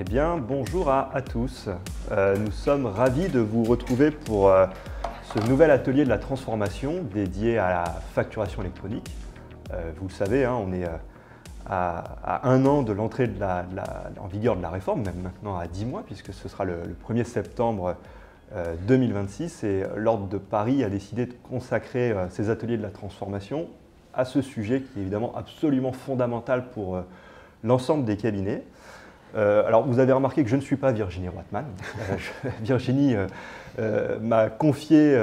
Eh bien, bonjour à tous. Nous sommes ravis de vous retrouver pour ce nouvel atelier de la transformation dédié à la facturation électronique. Vous le savez, hein, on est à un an de l'entrée en vigueur de la réforme, même maintenant à 10 mois, puisque ce sera le 1er septembre 2026. Et l'Ordre de Paris a décidé de consacrer ces ateliers de la transformation à ce sujet qui est évidemment absolument fondamental pour l'ensemble des cabinets. Alors, vous avez remarqué que je ne suis pas Virginie Roitman. Virginie m'a confié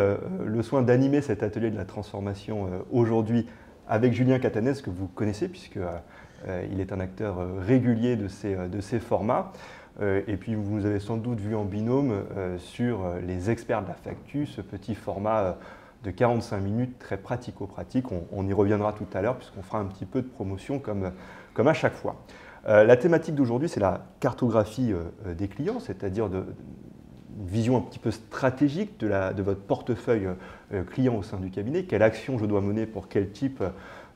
le soin d'animer cet atelier de la transformation aujourd'hui avec Julien Catanès, que vous connaissez, puisqu'il est un acteur régulier de ces formats. Et puis, vous nous avez sans doute vu en binôme sur les experts de la factu, ce petit format de 45 minutes très pratico-pratique. On y reviendra tout à l'heure, puisqu'on fera un petit peu de promotion comme à chaque fois. La thématique d'aujourd'hui, c'est la cartographie des clients, c'est-à-dire une vision un petit peu stratégique de votre portefeuille client au sein du cabinet. Quelle action je dois mener pour quel type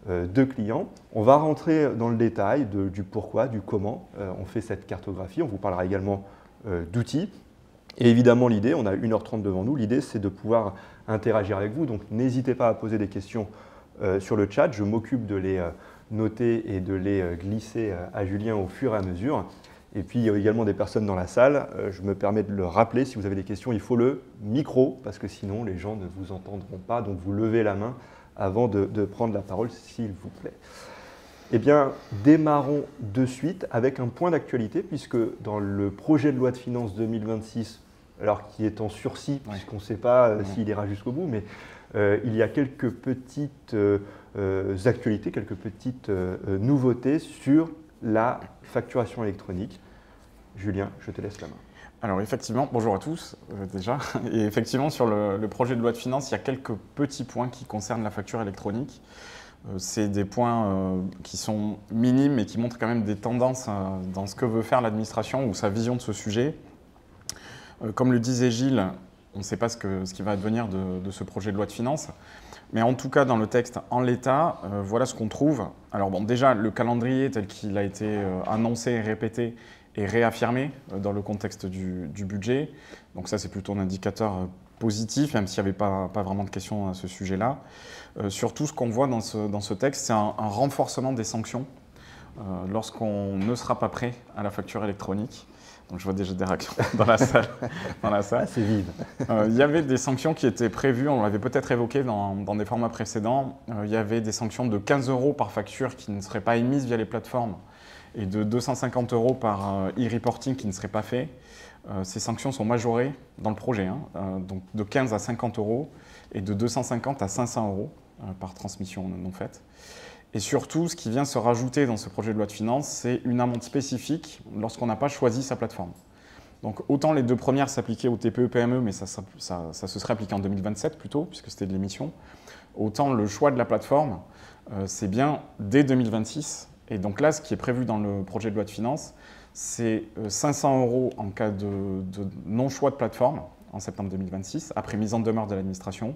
de client? On va rentrer dans le détail du pourquoi, du comment on fait cette cartographie. On vous parlera également d'outils. Et évidemment, l'idée, on a 1h30 devant nous, l'idée c'est de pouvoir interagir avec vous. Donc n'hésitez pas à poser des questions sur le chat. Je m'occupe de les noter et de les glisser à Julien au fur et à mesure. Et puis il y a également des personnes dans la salle. Je me permets de le rappeler, si vous avez des questions, il faut le micro, parce que sinon les gens ne vous entendront pas. Donc vous levez la main avant de prendre la parole, s'il vous plaît. Eh bien, démarrons de suite avec un point d'actualité, puisque dans le projet de loi de finances 2026, alors qui est en sursis, puisqu'on ne sait pas s'il ira jusqu'au bout, mais il y a quelques petites actualités, quelques petites nouveautés sur la facturation électronique. Julien, je te laisse la main. Alors effectivement, bonjour à tous déjà. Et effectivement, sur le projet de loi de finances, il y a quelques petits points qui concernent la facture électronique. C'est des points qui sont minimes mais qui montrent quand même des tendances dans ce que veut faire l'administration ou sa vision de ce sujet. Comme le disait Gilles, on ne sait pas ce qui va advenir de ce projet de loi de finances. Mais en tout cas, dans le texte, en l'état, voilà ce qu'on trouve. Alors bon, déjà, le calendrier tel qu'il a été annoncé et répété est réaffirmé dans le contexte du budget. Donc ça, c'est plutôt un indicateur positif, même s'il n'y avait pas vraiment de questions à ce sujet-là. Surtout, ce qu'on voit dans ce texte, c'est un renforcement des sanctions lorsqu'on ne sera pas prêt à la facture électronique. Donc je vois déjà des réactions dans la salle. C'est vide. Il y avait des sanctions qui étaient prévues, on l'avait peut-être évoqué dans des formats précédents. Il y avait des sanctions de 15 € par facture qui ne seraient pas émises via les plateformes et de 250 € par e-reporting qui ne serait pas fait. Ces sanctions sont majorées dans le projet, donc de 15 à 50 € et de 250 à 500 € par transmission non faite. Et surtout, ce qui vient se rajouter dans ce projet de loi de finances, c'est une amende spécifique lorsqu'on n'a pas choisi sa plateforme. Donc autant les deux premières s'appliquaient au TPE-PME, mais ça se serait appliqué en 2027 plutôt, puisque c'était de l'émission. Autant le choix de la plateforme, c'est bien dès 2026. Et donc là, ce qui est prévu dans le projet de loi de finances, c'est 500 € en cas de non-choix de plateforme en septembre 2026, après mise en demeure de l'administration.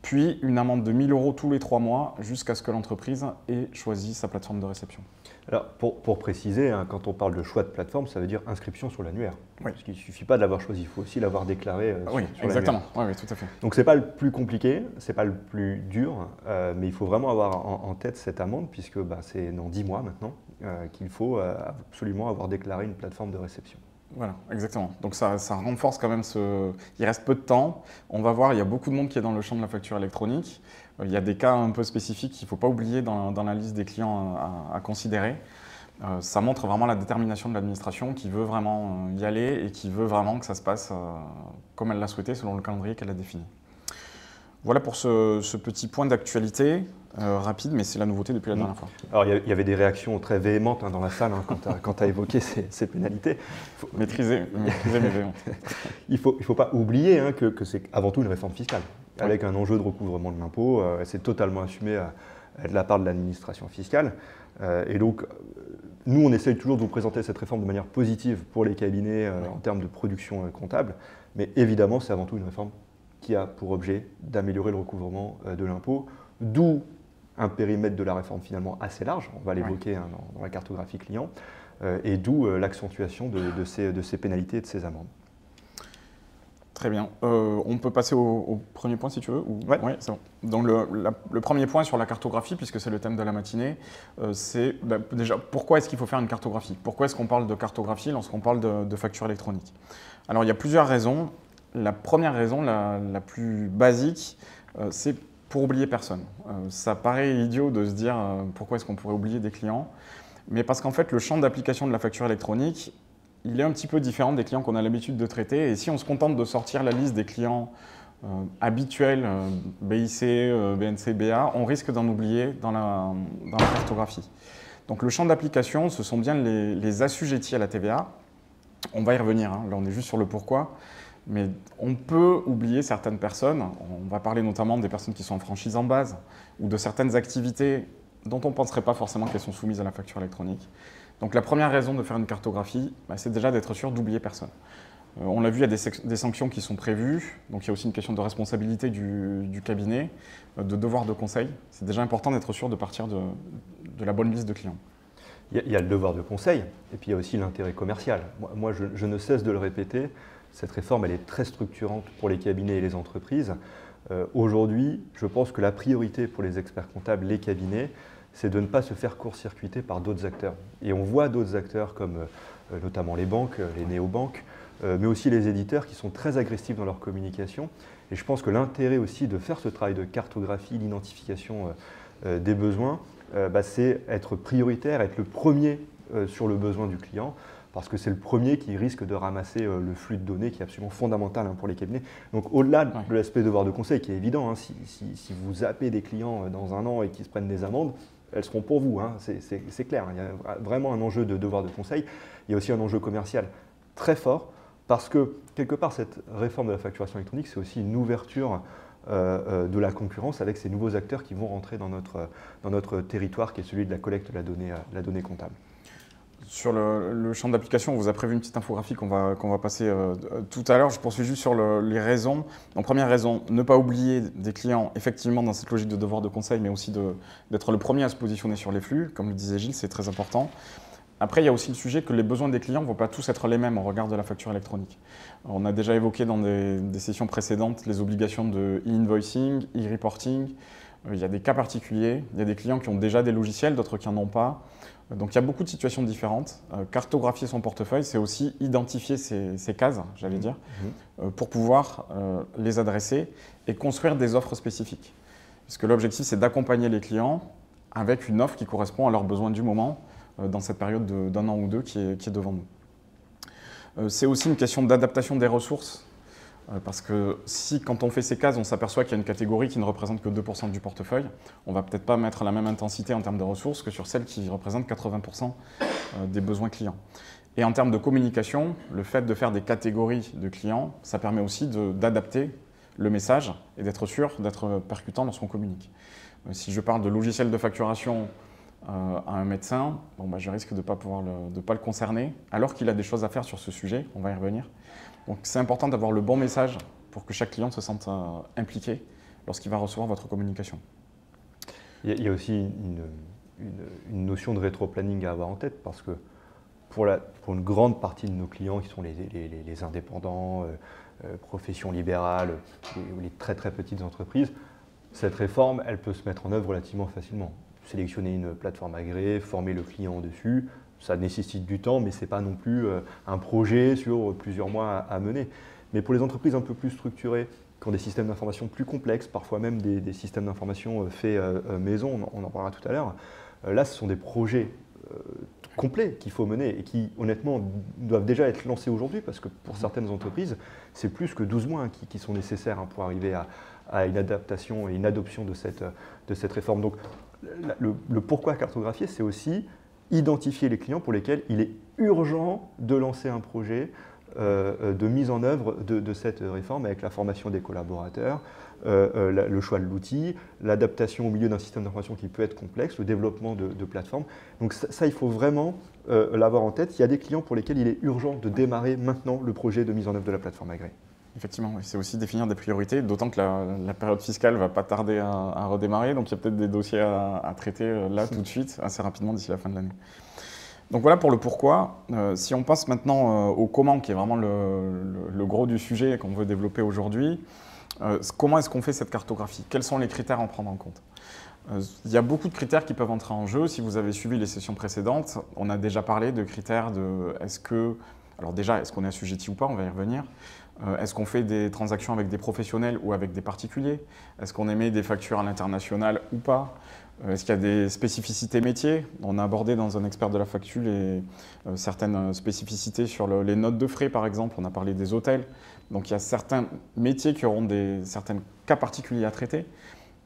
Puis une amende de 1 000 € tous les 3 mois jusqu'à ce que l'entreprise ait choisi sa plateforme de réception. Alors, pour préciser, hein, quand on parle de choix de plateforme, ça veut dire inscription sur l'annuaire. Oui. Parce qu'il ne suffit pas de l'avoir choisi, il faut aussi l'avoir déclaré oui, sur exactement. Oui, tout à fait. Donc, ce n'est pas le plus compliqué, ce n'est pas le plus dur, mais il faut vraiment avoir en tête cette amende, puisque c'est dans 10 mois maintenant qu'il faut absolument avoir déclaré une plateforme de réception. Voilà, exactement. Donc ça renforce quand même Il reste peu de temps. On va voir, il y a beaucoup de monde qui est dans le champ de la facture électronique. Il y a des cas un peu spécifiques qu'il ne faut pas oublier dans la liste des clients à considérer. Ça montre vraiment la détermination de l'administration qui veut vraiment y aller et qui veut vraiment que ça se passe comme elle l'a souhaité selon le calendrier qu'elle a défini. Voilà pour ce petit point d'actualité rapide, mais c'est la nouveauté depuis la dernière fois. Alors, il y avait des réactions très véhémentes dans la salle quand tu as évoqué ces pénalités. Maîtriser mes véhéments. Il ne faut pas oublier que c'est avant tout une réforme fiscale, avec un enjeu de recouvrement de l'impôt. C'est totalement assumé de la part de l'administration fiscale. Et donc, nous, on essaye toujours de vous présenter cette réforme de manière positive pour les cabinets en termes de production comptable. Mais évidemment, c'est avant tout une réforme qui a pour objet d'améliorer le recouvrement de l'impôt, d'où un périmètre de la réforme finalement assez large, on va l'évoquer dans la cartographie client, et d'où l'accentuation de ces pénalités et de ces amendes. Très bien. On peut passer au premier point si tu veux Ouais. Ouais, c'est bon. Donc le premier point sur la cartographie, puisque c'est le thème de la matinée, c'est déjà pourquoi est-ce qu'il faut faire une cartographie? Pourquoi est-ce qu'on parle de cartographie lorsqu'on parle de facture électronique? Alors il y a plusieurs raisons. La première raison, la plus basique, c'est pour oublier personne. Ça paraît idiot de se dire pourquoi est-ce qu'on pourrait oublier des clients, mais parce qu'en fait le champ d'application de la facture électronique, il est un petit peu différent des clients qu'on a l'habitude de traiter. Et si on se contente de sortir la liste des clients habituels, BIC, BNC, BA, on risque d'en oublier dans la cartographie. Donc le champ d'application, ce sont bien les assujettis à la TVA. On va y revenir, hein. Là on est juste sur le pourquoi. Mais on peut oublier certaines personnes. On va parler notamment des personnes qui sont en franchise en base ou de certaines activités dont on ne penserait pas forcément qu'elles sont soumises à la facture électronique. Donc la première raison de faire une cartographie, c'est déjà d'être sûr d'oublier personne. On l'a vu, il y a des sanctions qui sont prévues, donc il y a aussi une question de responsabilité du cabinet, de devoir de conseil. C'est déjà important d'être sûr de partir de la bonne liste de clients. Il y a le devoir de conseil, et puis il y a aussi l'intérêt commercial. Moi je ne cesse de le répéter, cette réforme elle est très structurante pour les cabinets et les entreprises. Aujourd'hui, je pense que la priorité pour les experts comptables, les cabinets, c'est de ne pas se faire court-circuiter par d'autres acteurs. Et on voit d'autres acteurs comme notamment les banques, les néobanques, mais aussi les éditeurs qui sont très agressifs dans leur communication. Et je pense que l'intérêt aussi de faire ce travail de cartographie, d'identification des besoins, c'est être prioritaire, être le premier sur le besoin du client, parce que c'est le premier qui risque de ramasser le flux de données qui est absolument fondamental pour les cabinets. Donc au-delà de l'aspect devoir de conseil qui est évident, si vous zappez des clients dans un an et qu'ils se prennent des amendes, elles seront pour vous, c'est clair. Il y a vraiment un enjeu de devoir de conseil. Il y a aussi un enjeu commercial très fort parce que quelque part cette réforme de la facturation électronique, c'est aussi une ouverture de la concurrence avec ces nouveaux acteurs qui vont rentrer dans notre territoire qui est celui de la collecte de la donnée comptable. Sur le champ d'application, on vous a prévu une petite infographie qu'on va passer tout à l'heure. Je poursuis juste sur les raisons. En première raison, ne pas oublier des clients, effectivement, dans cette logique de devoir de conseil, mais aussi d'être le premier à se positionner sur les flux. Comme le disait Gilles, c'est très important. Après, il y a aussi le sujet que les besoins des clients ne vont pas tous être les mêmes au regard de la facture électronique. On a déjà évoqué dans des sessions précédentes les obligations de e-invoicing, e-reporting. Il y a des cas particuliers. Il y a des clients qui ont déjà des logiciels, d'autres qui n'en ont pas. Donc il y a beaucoup de situations différentes. Cartographier son portefeuille, c'est aussi identifier ces cases, j'allais dire, pour pouvoir les adresser et construire des offres spécifiques. Puisque l'objectif, c'est d'accompagner les clients avec une offre qui correspond à leurs besoins du moment dans cette période d'un an ou deux qui est devant nous. C'est aussi une question d'adaptation des ressources. Parce que si, quand on fait ces cases, on s'aperçoit qu'il y a une catégorie qui ne représente que 2% du portefeuille, on ne va peut-être pas mettre la même intensité en termes de ressources que sur celle qui représente 80% des besoins clients. Et en termes de communication, le fait de faire des catégories de clients, ça permet aussi d'adapter le message et d'être sûr d'être percutant lorsqu'on communique. Si je parle de logiciel de facturation à un médecin, je risque de ne pas le concerner, alors qu'il a des choses à faire sur ce sujet, on va y revenir. Donc c'est important d'avoir le bon message pour que chaque client se sente impliqué lorsqu'il va recevoir votre communication. Il y a aussi une notion de rétro-planning à avoir en tête parce que pour une grande partie de nos clients qui sont les indépendants, professions libérales ou les très très petites entreprises, cette réforme elle peut se mettre en œuvre relativement facilement. Sélectionner une plateforme agréée, former le client dessus, ça nécessite du temps, mais ce n'est pas non plus un projet sur plusieurs mois à mener. Mais pour les entreprises un peu plus structurées, qui ont des systèmes d'information plus complexes, parfois même des systèmes d'information faits maison, on en parlera tout à l'heure, là ce sont des projets complets qu'il faut mener et qui honnêtement doivent déjà être lancés aujourd'hui parce que pour certaines entreprises, c'est plus que 12 mois qui sont nécessaires pour arriver à une adaptation et une adoption de cette réforme. Donc le pourquoi cartographier, c'est aussi identifier les clients pour lesquels il est urgent de lancer un projet de mise en œuvre de cette réforme avec la formation des collaborateurs, le choix de l'outil, l'adaptation au milieu d'un système d'information qui peut être complexe, le développement de plateformes. Donc ça, il faut vraiment l'avoir en tête. Il y a des clients pour lesquels il est urgent de démarrer maintenant le projet de mise en œuvre de la plateforme agréée. Effectivement, c'est aussi définir des priorités, d'autant que la période fiscale ne va pas tarder à redémarrer, donc il y a peut-être des dossiers à traiter là tout de suite, assez rapidement d'ici la fin de l'année. Donc voilà pour le pourquoi. Si on passe maintenant au comment, qui est vraiment le gros du sujet qu'on veut développer aujourd'hui, comment est-ce qu'on fait cette cartographie? Quels sont les critères à en prendre en compte? Il y a beaucoup de critères qui peuvent entrer en jeu. Si vous avez suivi les sessions précédentes, on a déjà parlé de critères de alors déjà, est-ce qu'on est assujetti ou pas? On va y revenir. Est-ce qu'on fait des transactions avec des professionnels ou avec des particuliers? Est-ce qu'on émet des factures à l'international ou pas? Est-ce qu'il y a des spécificités métiers? On a abordé dans un expert de la facture certaines spécificités sur les notes de frais, par exemple. On a parlé des hôtels. Donc il y a certains métiers qui auront certains cas particuliers à traiter.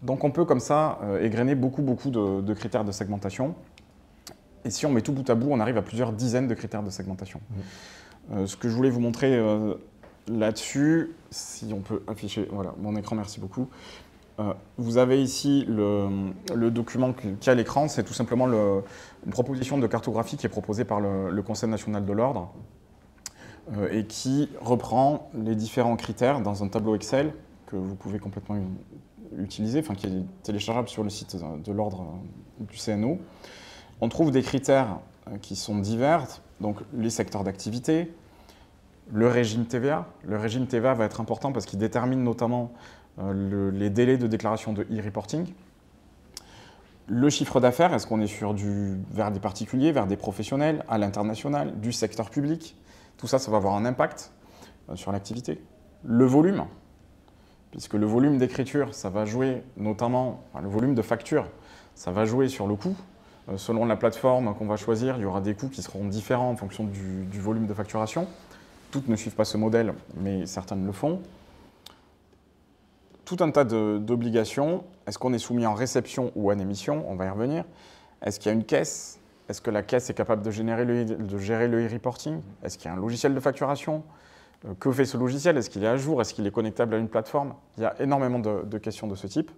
Donc on peut comme ça égrener beaucoup de critères de segmentation. Et si on met tout bout à bout, on arrive à plusieurs dizaines de critères de segmentation. Ce que je voulais vous montrer là-dessus, si on peut afficher voilà, mon écran, merci beaucoup. Vous avez ici le document qui est à l'écran, c'est tout simplement une proposition de cartographie qui est proposée par le Conseil national de l'ordre et qui reprend les différents critères dans un tableau Excel que vous pouvez complètement utiliser, enfin qui est téléchargeable sur le site de l'ordre du CNO. On trouve des critères qui sont divers, donc les secteurs d'activité, le régime TVA. Le régime TVA va être important parce qu'il détermine notamment les délais de déclaration de e-reporting. Le chiffre d'affaires, est-ce qu'on est vers des particuliers, vers des professionnels, à l'international, du secteur public? Tout ça, ça va avoir un impact sur l'activité. Le volume, puisque le volume d'écriture, ça va jouer notamment, le volume de facture, ça va jouer sur le coût. Selon la plateforme qu'on va choisir, il y aura des coûts qui seront différents en fonction du volume de facturation. Toutes ne suivent pas ce modèle, mais certaines le font. Tout un tas d'obligations. Est-ce qu'on est soumis en réception ou en émission? On va y revenir. Est-ce qu'il y a une caisse? Est-ce que la caisse est capable de gérer le e-reporting? Est-ce qu'il y a un logiciel de facturation? Que fait ce logiciel? Est-ce qu'il est à jour? Est-ce qu'il est connectable à une plateforme? Il y a énormément de questions de ce type.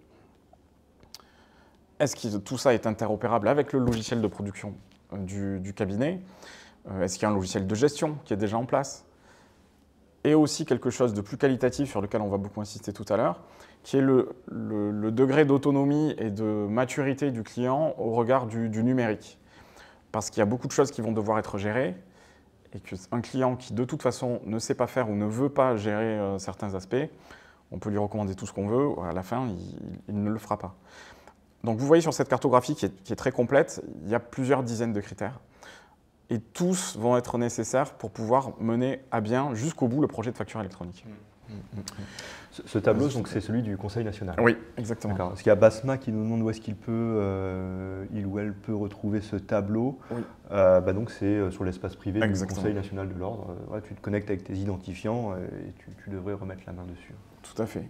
Est-ce que tout ça est interopérable avec le logiciel de production du cabinet? Est-ce qu'il y a un logiciel de gestion qui est déjà en place? Et aussi quelque chose de plus qualitatif sur lequel on va beaucoup insister tout à l'heure, qui est le degré d'autonomie et de maturité du client au regard du numérique. Parce qu'il y a beaucoup de choses qui vont devoir être gérées et qu'un client qui de toute façon ne sait pas faire ou ne veut pas gérer certains aspects, on peut lui recommander tout ce qu'on veut, à la fin, il ne le fera pas. Donc vous voyez sur cette cartographie qui est très complète, il y a plusieurs dizaines de critères. Et tous vont être nécessaires pour pouvoir mener à bien jusqu'au bout le projet de facture électronique. Ce tableau, c'est celui du Conseil national. Oui, exactement. Est-ce qu'il y a Basma qui nous demande où est-ce qu'il il ou elle peut retrouver ce tableau? Oui. Donc c'est sur l'espace privé du Conseil national de l'ordre. Tu te connectes avec tes identifiants et tu devrais remettre la main dessus. Tout à fait.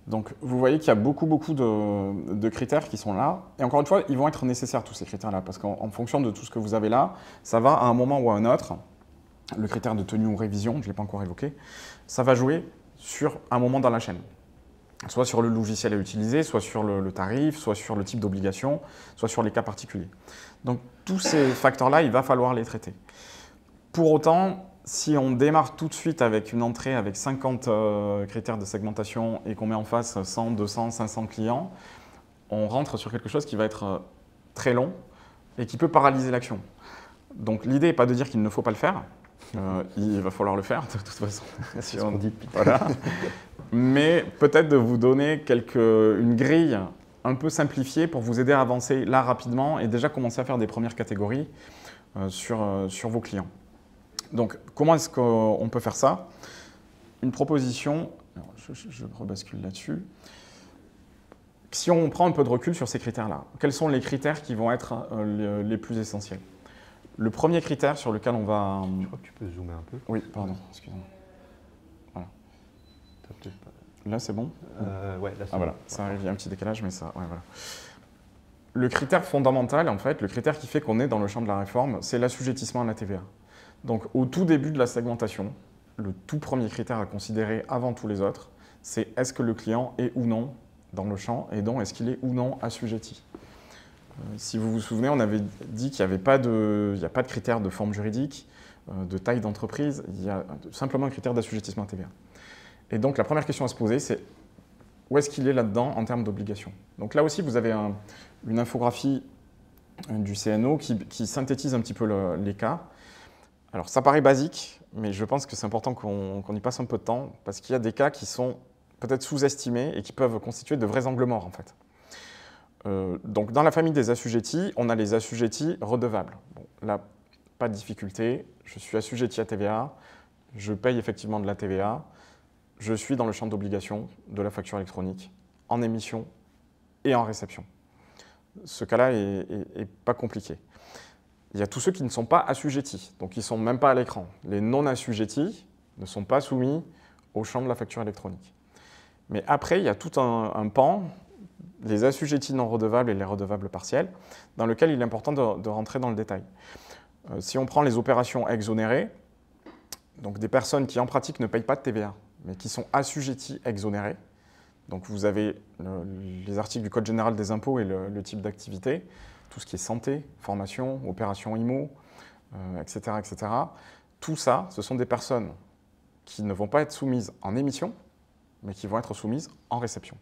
Donc vous voyez qu'il y a beaucoup de critères qui sont là. Et encore une fois, ils vont être nécessaires tous ces critères-là, parce qu'en fonction de tout ce que vous avez là, ça va à un moment ou à un autre. Le critère de tenue ou révision, je ne l'ai pas encore évoqué, ça va jouer sur un moment dans la chaîne. Soit sur le logiciel à utiliser, soit sur le tarif, soit sur le type d'obligation, soit sur les cas particuliers. Donc tous ces facteurs-là, il va falloir les traiter. Pour autant, si on démarre tout de suite avec une entrée avec 50 critères de segmentation et qu'on met en face 100, 200, 500 clients, on rentre sur quelque chose qui va être très long et qui peut paralyser l'action. Donc l'idée n'est pas de dire qu'il ne faut pas le faire, il va falloir le faire de toute façon. C'est ce qu'on dit. Voilà. Mais peut-être de vous donner une grille un peu simplifiée pour vous aider à avancer là rapidement et déjà commencer à faire des premières catégories sur vos clients. Donc, comment est-ce qu'on peut faire ça? Une proposition, alors je rebascule là-dessus. Si on prend un peu de recul sur ces critères-là, quels sont les critères qui vont être les plus essentiels? Le premier critère sur lequel on va… Je crois que tu peux zoomer un peu. Oui, pardon, excusez-moi. Voilà. Là, c'est bon? Ouais, là, c'est bon. Voilà, ça arrive, il y a un petit décalage, mais ça… Ouais, voilà. Le critère fondamental, en fait, le critère qui fait qu'on est dans le champ de la réforme, c'est l'assujettissement à la TVA. Donc, au tout début de la segmentation, le tout premier critère à considérer avant tous les autres, c'est est-ce que le client est ou non dans le champ et donc est-ce qu'il est ou non assujetti. Si vous vous souvenez, on avait dit qu'il n'y a pas de critère de forme juridique, de taille d'entreprise, il y a simplement un critère d'assujettissement à TVA. Et donc, la première question à se poser, c'est où est-ce qu'il est là-dedans en termes d'obligations. Donc là aussi, vous avez une infographie du CNO qui synthétise un petit peu les cas. Alors ça paraît basique, mais je pense que c'est important qu'on y passe un peu de temps, parce qu'il y a des cas qui sont peut-être sous-estimés et qui peuvent constituer de vrais angles morts en fait. Donc dans la famille des assujettis, on a les assujettis redevables. Bon, là, pas de difficulté, je suis assujetti à TVA, je paye effectivement de la TVA, je suis dans le champ d'obligation de la facture électronique, en émission et en réception. Ce cas-là est pas compliqué. Il y a tous ceux qui ne sont pas assujettis, donc ils ne sont même pas à l'écran. Les non-assujettis ne sont pas soumis au champ de la facture électronique. Mais après, il y a tout un pan, les assujettis non redevables et les redevables partiels, dans lequel il est important de rentrer dans le détail. Si on prend les opérations exonérées, donc des personnes qui en pratique ne payent pas de TVA, mais qui sont assujettis exonérés, donc vous avez les articles du Code général des impôts et le type d'activité, tout ce qui est santé, formation, opération IMO, etc., etc. Tout ça, ce sont des personnes qui ne vont pas être soumises en émission, mais qui vont être soumises en réception.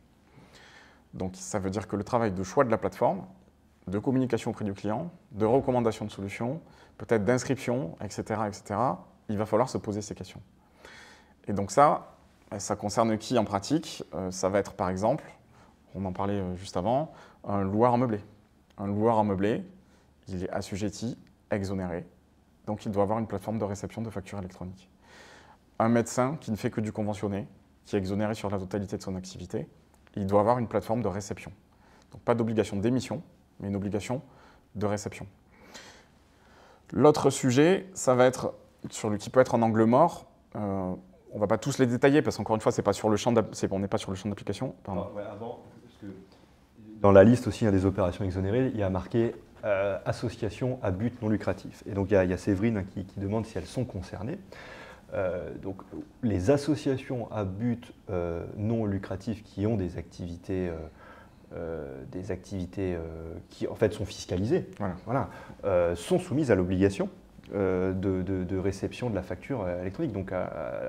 Donc ça veut dire que le travail de choix de la plateforme, de communication auprès du client, de recommandation de solutions, peut-être d'inscription, etc., etc., il va falloir se poser ces questions. Et donc ça concerne qui en pratique? Ça va être par exemple, on en parlait juste avant, un loueur en meublé. Un loueur en meublé, il est assujetti, exonéré, donc il doit avoir une plateforme de réception de factures électroniques. Un médecin qui ne fait que du conventionné, qui est exonéré sur la totalité de son activité, il doit avoir une plateforme de réception. Donc pas d'obligation d'émission, mais une obligation de réception. L'autre sujet, ça va être, qui peut être un angle mort, on ne va pas tous les détailler, parce qu'encore une fois, on n'est pas sur le champ d'application. Ouais, avant, parce que dans la liste aussi des opérations exonérées, il y a marqué association à but non lucratif. Et donc il y a Séverine qui demande si elles sont concernées. Donc les associations à but non lucratif qui ont des activités qui en fait sont fiscalisées, voilà, sont soumises à l'obligation de réception de la facture électronique, donc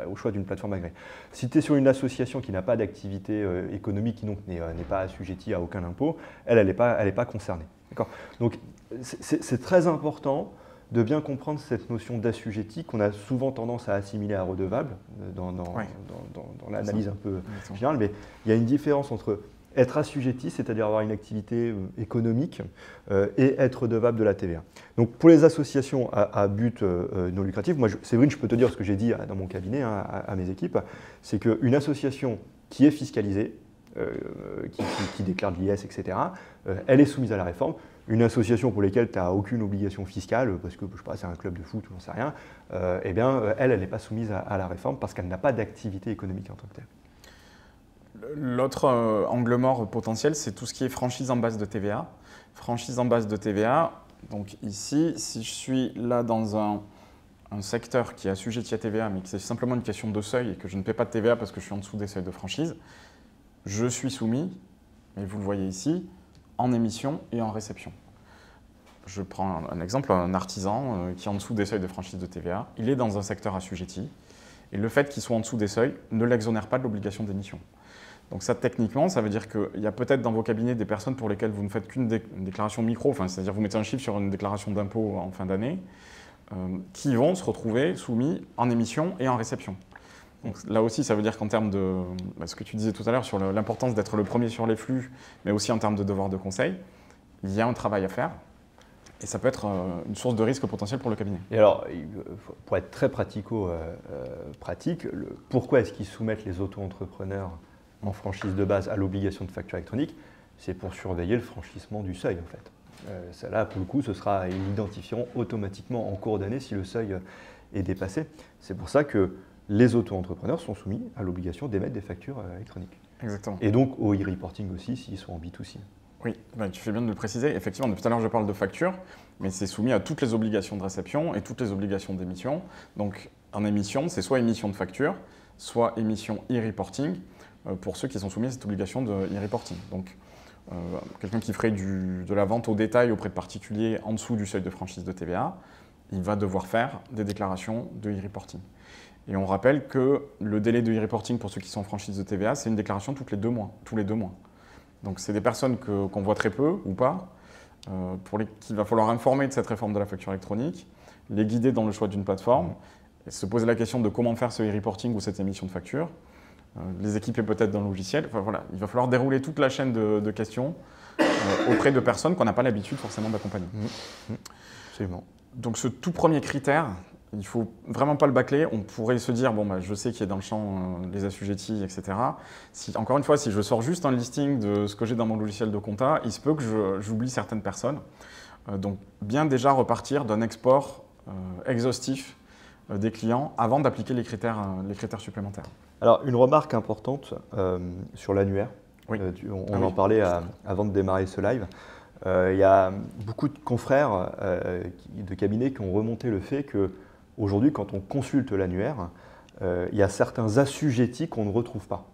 au choix d'une plateforme agréée. Si tu es sur une association qui n'a pas d'activité économique, qui donc n'est pas assujettie à aucun impôt, elle n'est pas concernée. Donc c'est très important de bien comprendre cette notion d'assujetti qu'on a souvent tendance à assimiler à redevable dans l'analyse un peu générale, mais il y a une différence entre être assujetti, c'est-à-dire avoir une activité économique, et être redevable de la TVA. Donc pour les associations à but non lucratif, moi, Séverine, je peux te dire ce que j'ai dit dans mon cabinet à mes équipes, c'est qu'une association qui est fiscalisée, qui déclare de l'IS, etc., elle est soumise à la réforme. Une association pour laquelle tu n'as aucune obligation fiscale, parce que je sais pas, c'est un club de foot ou j'en sais rien, eh bien, elle n'est pas soumise à la réforme parce qu'elle n'a pas d'activité économique en tant que telle. L'autre angle mort potentiel, c'est tout ce qui est franchise en base de TVA. Franchise en base de TVA, donc ici, si je suis là dans un secteur qui est assujetti à TVA, mais que c'est simplement une question de seuil et que je ne paie pas de TVA parce que je suis en dessous des seuils de franchise, je suis soumis, et vous le voyez ici, en émission et en réception. Je prends un exemple, un artisan qui est en dessous des seuils de franchise de TVA, il est dans un secteur assujetti, et le fait qu'il soit en dessous des seuils ne l'exonère pas de l'obligation d'émission. Donc ça, techniquement, ça veut dire qu'il y a peut-être dans vos cabinets des personnes pour lesquelles vous ne faites qu'une déclaration micro, c'est-à-dire vous mettez un chiffre sur une déclaration d'impôt en fin d'année, qui vont se retrouver soumis en émission et en réception. Donc là aussi, ça veut dire qu'en termes de ce que tu disais tout à l'heure sur l'importance d'être le premier sur les flux, mais aussi en termes de devoir de conseil, il y a un travail à faire et ça peut être une source de risque potentiel pour le cabinet. Et alors, pour être très pratico-pratique, pourquoi est-ce qu'ils soumettent les auto-entrepreneurs en franchise de base à l'obligation de facture électronique? C'est pour surveiller le franchissement du seuil en fait. Là, pour le coup, ils identifieront automatiquement en cours d'année si le seuil est dépassé. C'est pour ça que les auto-entrepreneurs sont soumis à l'obligation d'émettre des factures électroniques. Exactement. Et donc au e-reporting aussi s'ils sont en B2C. Oui, tu fais bien de le préciser. Effectivement, depuis tout à l'heure, je parle de facture, mais c'est soumis à toutes les obligations de réception et toutes les obligations d'émission. Donc en émission, c'est soit émission de facture, soit émission e-reporting pour ceux qui sont soumis à cette obligation de e-reporting. Donc quelqu'un qui ferait de la vente au détail auprès de particuliers en dessous du seuil de franchise de TVA, il va devoir faire des déclarations de e-reporting. Et on rappelle que le délai de e-reporting pour ceux qui sont en franchise de TVA, c'est une déclaration tous les 2 mois. Donc c'est des personnes qu'on voit très peu ou pas, qu'il va falloir informer de cette réforme de la facture électronique, les guider dans le choix d'une plateforme, et se poser la question de comment faire ce e-reporting ou cette émission de facture, les équiper peut-être d'un logiciel. Enfin, voilà, il va falloir dérouler toute la chaîne de questions auprès de personnes qu'on n'a pas l'habitude forcément d'accompagner. Absolument. Donc ce tout premier critère, il ne faut vraiment pas le bâcler. On pourrait se dire, bon, bah, je sais qu'il y a dans le champ les assujettis, etc. Encore une fois, si je sors juste un listing de ce que j'ai dans mon logiciel de compta, il se peut que j'oublie certaines personnes. Donc bien déjà repartir d'un export exhaustif des clients avant d'appliquer les critères supplémentaires. Alors, une remarque importante sur l'annuaire. Oui. On en parlait avant de démarrer ce live. Il y a beaucoup de confrères de cabinets qui ont remonté le fait qu'aujourd'hui, quand on consulte l'annuaire, il y a certains assujettis qu'on ne retrouve pas.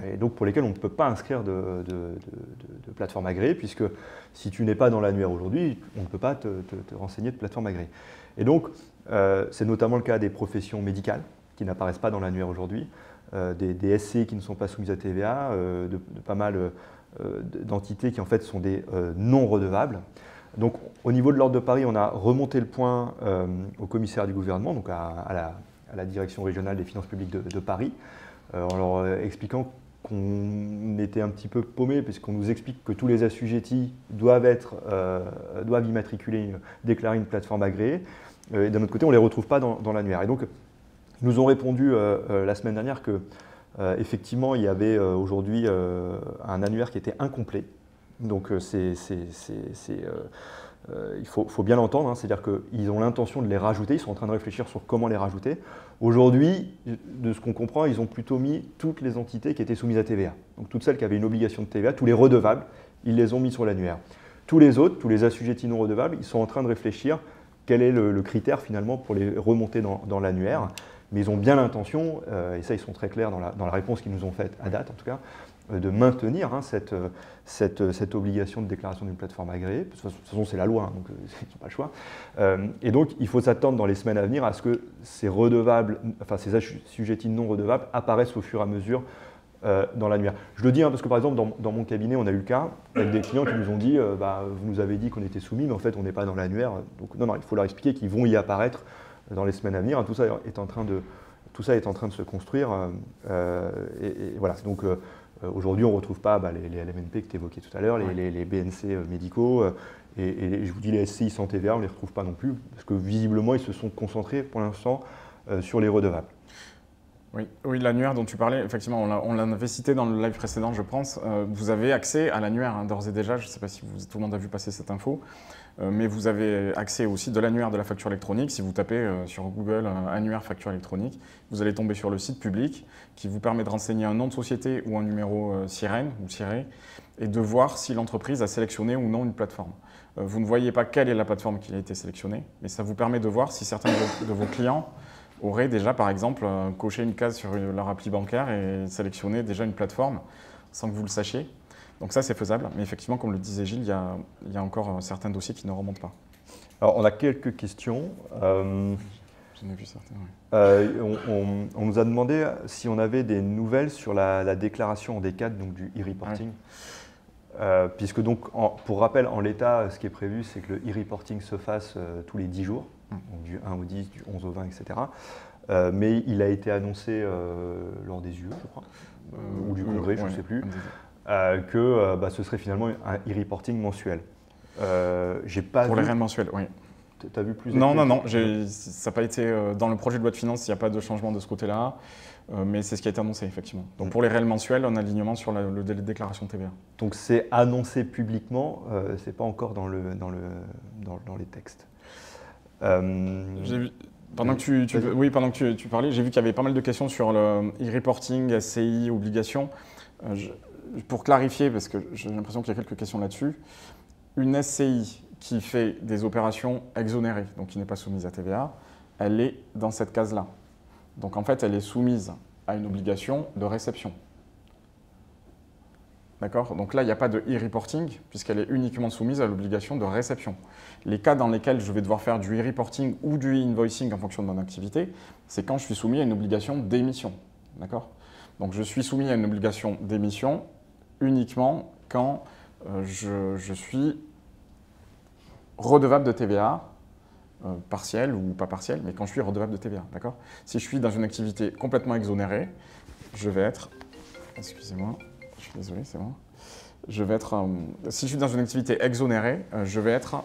Et donc pour lesquels on ne peut pas inscrire de plateforme agréée, puisque si tu n'es pas dans l'annuaire aujourd'hui, on ne peut pas te renseigner de plateforme agréée. Et donc, c'est notamment le cas des professions médicales qui n'apparaissent pas dans l'annuaire aujourd'hui, des SCI qui ne sont pas soumises à TVA, de pas mal d'entités qui en fait sont des non redevables. Donc au niveau de l'Ordre de Paris, on a remonté le point au commissaire du gouvernement, donc à la direction régionale des finances publiques de Paris, en leur expliquant qu'on était un petit peu paumé, puisqu'on nous explique que tous les assujettis doivent immatriculer, déclarer une plateforme agréée, et d'un autre côté, on ne les retrouve pas dans l'annuaire. Et donc, ils nous ont répondu la semaine dernière que effectivement, il y avait aujourd'hui un annuaire qui était incomplet. Donc, il faut bien l'entendre, hein, c'est-à-dire qu'ils ont l'intention de les rajouter, ils sont en train de réfléchir sur comment les rajouter. Aujourd'hui, de ce qu'on comprend, ils ont plutôt mis toutes les entités qui étaient soumises à TVA. Donc toutes celles qui avaient une obligation de TVA, tous les redevables, ils les ont mis sur l'annuaire. Tous les autres, tous les assujettis non redevables, ils sont en train de réfléchir quel est le critère finalement pour les remonter dans l'annuaire. Mais ils ont bien l'intention, et ça ils sont très clairs dans la réponse qu'ils nous ont faite à date en tout cas, de maintenir cette obligation de déclaration d'une plateforme agréée. De toute façon, c'est la loi, hein, donc ils n'ont pas le choix. Et donc, il faut s'attendre dans les semaines à venir à ce que ces redevables, enfin ces assujettis non redevables apparaissent au fur et à mesure dans l'annuaire. Je le dis parce que par exemple, dans mon cabinet, on a eu le cas avec des clients qui nous ont dit vous nous avez dit qu'on était soumis, mais en fait, on n'est pas dans l'annuaire. Donc, non, il faut leur expliquer qu'ils vont y apparaître dans les semaines à venir. Tout ça est en train de se construire. Et voilà. Donc, aujourd'hui, on ne retrouve pas les LMNP que tu évoquais tout à l'heure, les BNC médicaux, et je vous dis les SCI sans TVA, on ne les retrouve pas non plus, parce que visiblement, ils se sont concentrés pour l'instant sur les redevables. Oui, l'annuaire dont tu parlais, effectivement, on l'avait cité dans le live précédent, je pense. Vous avez accès à l'annuaire d'ores et déjà, je ne sais pas si tout le monde a vu passer cette info, mais vous avez accès aussi de l'annuaire de la facture électronique. Si vous tapez sur Google annuaire facture électronique, vous allez tomber sur le site public qui vous permet de renseigner un nom de société ou un numéro sirène ou ciré et de voir si l'entreprise a sélectionné ou non une plateforme. Vous ne voyez pas quelle est la plateforme qui a été sélectionnée, mais ça vous permet de voir si certains de vos clients auraient déjà, par exemple, coché une case sur leur appli bancaire et sélectionné déjà une plateforme sans que vous le sachiez. Donc ça, c'est faisable. Mais effectivement, comme le disait Gilles, il y a encore certains dossiers qui ne remontent pas. Alors, on a quelques questions. J'en ai vu certaines, on nous a demandé si on avait des nouvelles sur la déclaration en D4, donc du e-reporting. Puisque donc, pour rappel, en l'état, ce qui est prévu, c'est que le e-reporting se fasse tous les 10 jours, donc du 1 au 10, du 11 au 20, etc. Mais il a été annoncé lors des UE, je crois, ou du congrès, je ne sais plus, que ce serait finalement un e-reporting mensuel. Pour les réels mensuels, oui. Tu as vu plus? Non, ça n'a pas été dans le projet de loi de finances, il n'y a pas de changement de ce côté-là, mais c'est ce qui a été annoncé, effectivement. Donc pour les réels mensuels, un alignement sur le délai de déclaration de TVA. Donc c'est annoncé publiquement, ce n'est pas encore dans les textes. Pendant que tu parlais, j'ai vu qu'il y avait pas mal de questions sur le e-reporting, SCI, obligations. Pour clarifier, parce que j'ai l'impression qu'il y a quelques questions là-dessus, une SCI qui fait des opérations exonérées, donc qui n'est pas soumise à TVA, elle est dans cette case-là. Donc en fait, elle est soumise à une obligation de réception. D'accord? Donc là, il n'y a pas de e-reporting, puisqu'elle est uniquement soumise à l'obligation de réception. Les cas dans lesquels je vais devoir faire du e-reporting ou du e-invoicing en fonction de mon activité, c'est quand je suis soumis à une obligation d'émission. D'accord? Donc je suis soumis à une obligation d'émission uniquement quand je suis redevable de TVA, partielle ou pas partielle, mais quand je suis redevable de TVA, d'accord? Si je suis dans une activité complètement exonérée, je vais être... Excusez-moi, je suis désolé, c'est bon. Je vais être... si je suis dans une activité exonérée, je vais être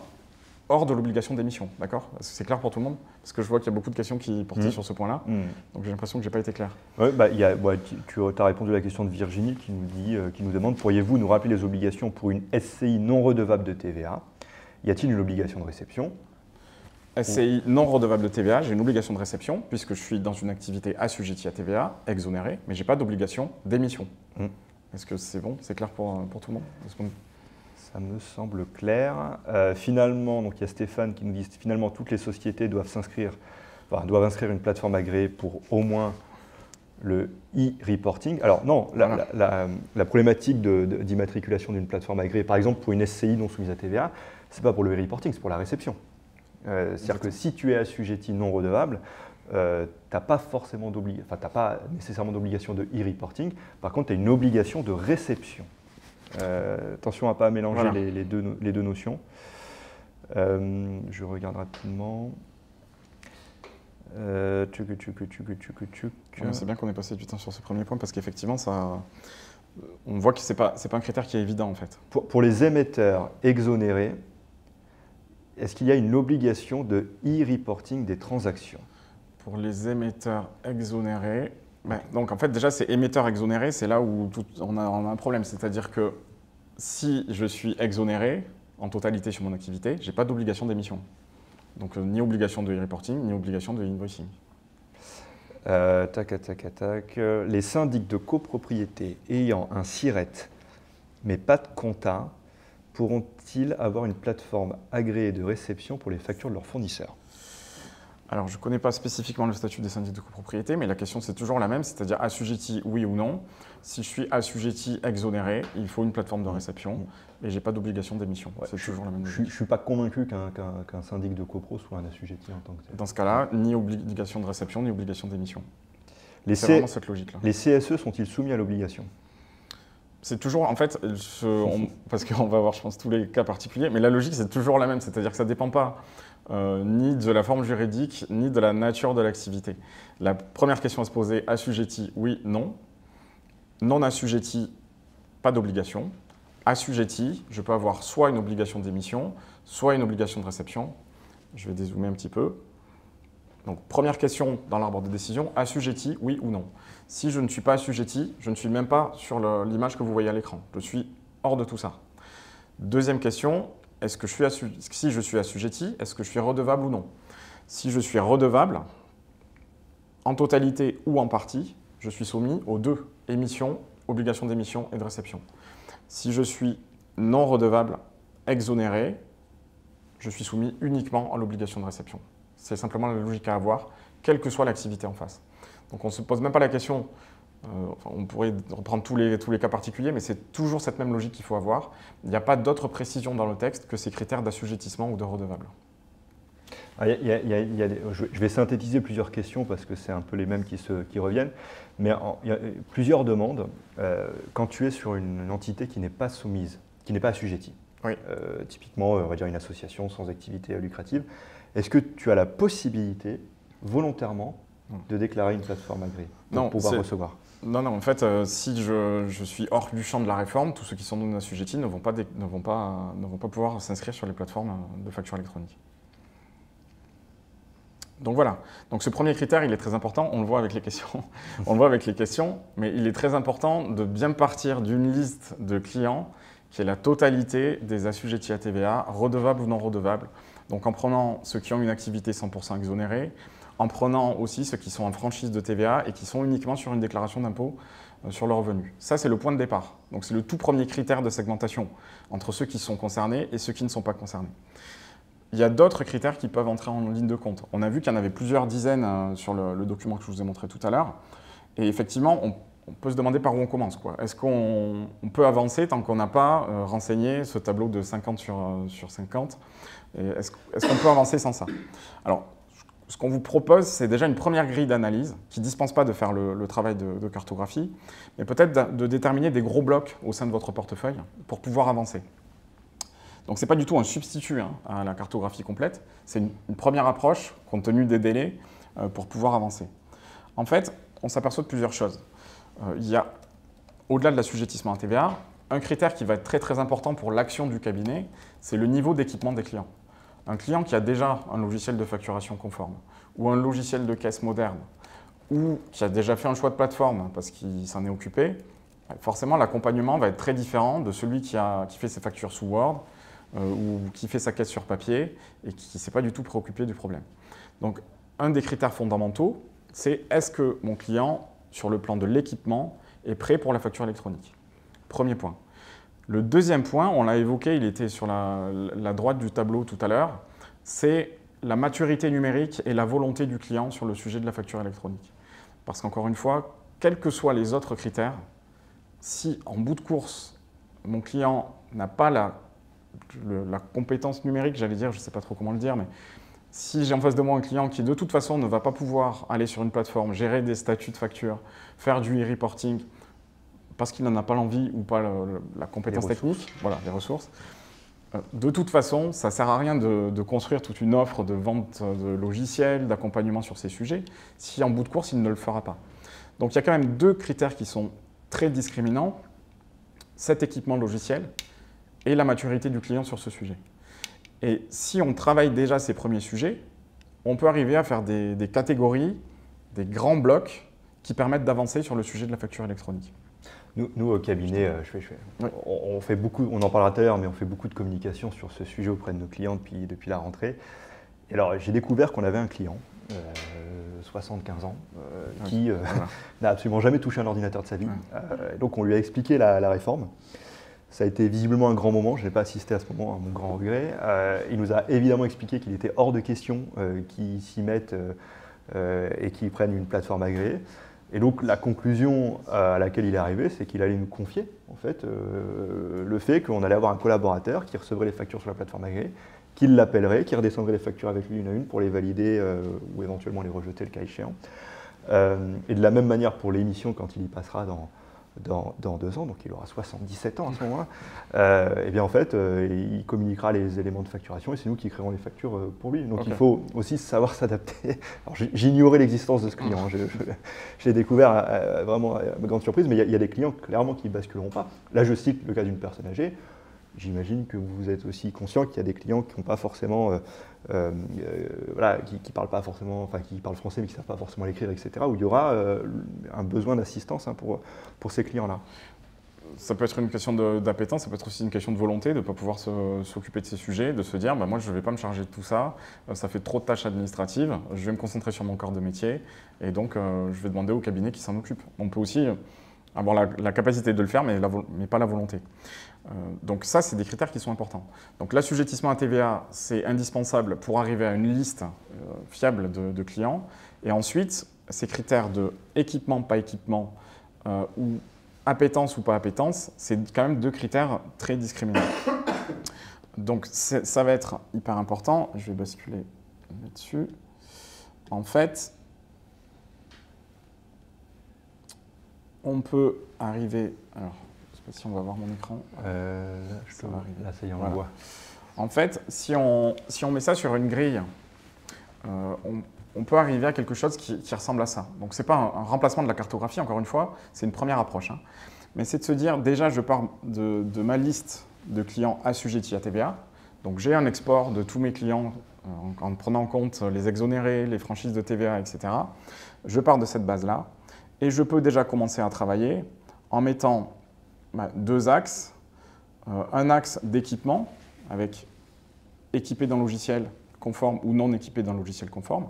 hors de l'obligation d'émission, d'accord? C'est clair pour tout le monde? Parce que je vois qu'il y a beaucoup de questions qui portaient sur ce point-là, donc j'ai l'impression que je n'ai pas été clair. Ouais, tu as répondu à la question de Virginie qui nous demande, pourriez-vous nous rappeler les obligations pour une SCI non redevable de TVA? Y a-t-il une obligation de réception? SCI non redevable de TVA, j'ai une obligation de réception puisque je suis dans une activité assujettie à TVA, exonérée, mais je n'ai pas d'obligation d'émission. Est-ce que c'est bon? C'est clair pour tout le monde? Ça me semble clair. Finalement, donc il y a Stéphane qui nous dit finalement toutes les sociétés doivent inscrire une plateforme agréée pour au moins le e-reporting. Alors non, la problématique d'immatriculation d'une plateforme agréée, par exemple pour une SCI non soumise à TVA, ce n'est pas pour le e-reporting, c'est pour la réception. C'est-à-dire que si tu es assujetti non redevable, tu n'as pas nécessairement d'obligation de e-reporting. Par contre, tu as une obligation de réception. Attention à ne pas mélanger les deux notions. Je regarde rapidement. C'est bien qu'on ait passé du temps sur ce premier point parce qu'effectivement, on voit que ce n'est pas un critère qui est évident en fait. Pour les émetteurs exonérés, est-ce qu'il y a une obligation de e-reporting des transactions? Pour les émetteurs exonérés, donc en fait déjà c'est émetteur exonéré, c'est là où on a un problème. C'est-à-dire que si je suis exonéré en totalité sur mon activité, je n'ai pas d'obligation d'émission. Donc ni obligation de e-reporting, ni obligation de invoicing. Les syndics de copropriété ayant un SIRET mais pas de compta, pourront-ils avoir une plateforme agréée de réception pour les factures de leurs fournisseurs? Alors, je ne connais pas spécifiquement le statut des syndics de copropriété, mais la question c'est toujours la même, c'est-à-dire assujetti, oui ou non. Si je suis assujetti exonéré, il faut une plateforme de réception et je n'ai pas d'obligation d'émission. C'est toujours la même logique. Je ne suis pas convaincu qu'un syndic de copro soit un assujetti en tant que tel. Dans ce cas-là, ni obligation de réception, ni obligation d'émission. C'est vraiment cette logique-là. Les CSE sont-ils soumis à l'obligation? C'est toujours, en fait, parce qu'on va voir, je pense, tous les cas particuliers, mais la logique, c'est toujours la même, c'est-à-dire que ça ne dépend pas ni de la forme juridique, ni de la nature de l'activité. La première question à se poser, assujetti, oui, non. Non assujetti, pas d'obligation. Assujetti, je peux avoir soit une obligation d'émission, soit une obligation de réception. Je vais dézoomer un petit peu. Donc, première question dans l'arbre de décision, assujetti, oui ou non. Si je ne suis pas assujetti, je ne suis même pas sur l'image que vous voyez à l'écran. Je suis hors de tout ça. Deuxième question, si je suis assujetti, est-ce que je suis redevable ou non? Si je suis redevable, en totalité ou en partie, je suis soumis aux deux, émission, obligation d'émission et de réception. Si je suis non redevable, exonéré, je suis soumis uniquement à l'obligation de réception. C'est simplement la logique à avoir, quelle que soit l'activité en face. Donc on ne se pose même pas la question, on pourrait reprendre tous les cas particuliers, mais c'est toujours cette même logique qu'il faut avoir. Il n'y a pas d'autre précision dans le texte que ces critères d'assujettissement ou de redevable. Je vais synthétiser plusieurs questions parce que c'est un peu les mêmes qui reviennent, mais il y a plusieurs demandes quand tu es sur une entité qui n'est pas soumise, qui n'est pas assujettie. Oui. Typiquement, on va dire une association sans activité lucrative. Est-ce que tu as la possibilité, volontairement, de déclarer une plateforme agréée pour pouvoir recevoir? Non, en fait, si je suis hors du champ de la réforme, tous ceux qui sont non assujettis ne vont pas pouvoir s'inscrire sur les plateformes de facture électronique. Donc voilà. Donc ce premier critère, il est très important. On le voit avec les questions. Mais il est très important de bien partir d'une liste de clients qui est la totalité des assujettis à TVA, redevables ou non redevables. Donc en prenant ceux qui ont une activité 100% exonérée, en prenant aussi ceux qui sont en franchise de TVA et qui sont uniquement sur une déclaration d'impôt sur le revenu. Ça, c'est le point de départ. Donc c'est le tout premier critère de segmentation entre ceux qui sont concernés et ceux qui ne sont pas concernés. Il y a d'autres critères qui peuvent entrer en ligne de compte. On a vu qu'il y en avait plusieurs dizaines sur le document que je vous ai montré tout à l'heure. Et effectivement, on peut se demander par où on commence. Est-ce qu'on peut avancer tant qu'on n'a pas renseigné ce tableau de 50 sur 50 ? Est-ce qu'on peut avancer sans ça? Alors, ce qu'on vous propose, c'est déjà une première grille d'analyse qui ne dispense pas de faire le travail de cartographie, mais peut-être de déterminer des gros blocs au sein de votre portefeuille pour pouvoir avancer. Donc ce n'est pas du tout un substitut à la cartographie complète, c'est une première approche compte tenu des délais pour pouvoir avancer. En fait, on s'aperçoit de plusieurs choses. Il y a, au-delà de l'assujettissement à TVA, un critère qui va être très très important pour l'action du cabinet, c'est le niveau d'équipement des clients. Un client qui a déjà un logiciel de facturation conforme, ou un logiciel de caisse moderne, ou qui a déjà fait un choix de plateforme parce qu'il s'en est occupé, forcément l'accompagnement va être très différent de celui qui fait ses factures sous Word ou qui fait sa caisse sur papier et qui ne s'est pas du tout préoccupé du problème. Donc un des critères fondamentaux, c'est est-ce que mon client, sur le plan de l'équipement, est prêt pour la facture électronique? Premier point. Le deuxième point, on l'a évoqué, il était sur la droite du tableau tout à l'heure, c'est la maturité numérique et la volonté du client sur le sujet de la facture électronique. Parce qu'encore une fois, quels que soient les autres critères, si en bout de course, mon client n'a pas la compétence numérique, j'allais dire, je ne sais pas trop comment le dire, mais si j'ai en face de moi un client qui de toute façon ne va pas pouvoir aller sur une plateforme, gérer des statuts de facture, faire du e-reporting, parce qu'il n'en a pas l'envie ou pas la compétence technique, voilà, les ressources, de toute façon, ça ne sert à rien de construire toute une offre de vente de logiciels, d'accompagnement sur ces sujets, si en bout de course, il ne le fera pas. Donc il y a quand même deux critères qui sont très discriminants, cet équipement logiciel et la maturité du client sur ce sujet. Et si on travaille déjà ces premiers sujets, on peut arriver à faire des catégories, des grands blocs qui permettent d'avancer sur le sujet de la facture électronique. Nous, au cabinet, Oui. on fait beaucoup, on en parlera tout à l'heure, mais on fait beaucoup de communication sur ce sujet auprès de nos clients depuis la rentrée. Et alors, j'ai découvert qu'on avait un client, 75 ans, qui n'a absolument jamais touché un ordinateur de sa vie. Donc, on lui a expliqué la réforme. Ça a été visiblement un grand moment, je n'ai pas assisté à ce moment, à mon grand regret. Il nous a évidemment expliqué qu'il était hors de question qu'ils s'y mettent et qu'ils prennent une plateforme agréée. Et donc la conclusion à laquelle il est arrivé, c'est qu'il allait nous confier en fait, le fait qu'on allait avoir un collaborateur qui recevrait les factures sur la plateforme agréée, qui l'appellerait, qui redescendrait les factures avec lui une à une pour les valider ou éventuellement les rejeter le cas échéant. Et de la même manière pour l'émission quand il y passera dans 2 ans, donc il aura 77 ans à ce moment-là, et bien en fait, il communiquera les éléments de facturation et c'est nous qui créerons les factures pour lui. Donc il faut aussi savoir s'adapter. J'ignorais l'existence de ce client, je l'ai découvert vraiment à ma grande surprise, mais il y a des clients clairement qui ne basculeront pas. Là, je cite le cas d'une personne âgée. J'imagine que vous êtes aussi conscient qu'il y a des clients qui n'ont pas forcément, voilà, qui parlent pas forcément, enfin qui parlent français mais qui ne savent pas forcément l'écrire, etc. Où il y aura un besoin d'assistance pour ces clients-là. Ça peut être une question d'appétence, ça peut être aussi une question de volonté de ne pas pouvoir s'occuper de ces sujets, de se dire bah, moi je ne vais pas me charger de tout ça, ça fait trop de tâches administratives, je vais me concentrer sur mon corps de métier et donc je vais demander au cabinet qui s'en occupe. On peut aussi avoir la capacité de le faire mais pas la volonté. Donc ça, c'est des critères qui sont importants. Donc l'assujettissement à TVA, c'est indispensable pour arriver à une liste fiable de clients. Et ensuite, ces critères de équipement, pas équipement, ou appétence ou pas appétence, c'est quand même 2 critères très discriminants. Donc ça va être hyper important. Je vais basculer là-dessus. En fait, on peut arriver... Alors, si on va voir mon écran. Là, ça y est, on le voit. En fait, si on met ça sur une grille, on peut arriver à quelque chose qui ressemble à ça. Donc, ce n'est pas un remplacement de la cartographie, encore une fois, c'est une première approche. Hein. Mais c'est de se dire, déjà, je pars de ma liste de clients assujettis à TVA. Donc, j'ai un export de tous mes clients en prenant en compte les exonérés, les franchises de TVA, etc. Je pars de cette base-là et je peux déjà commencer à travailler en mettant 2 axes, un axe d'équipement avec équipé d'un logiciel conforme ou non équipé d'un logiciel conforme.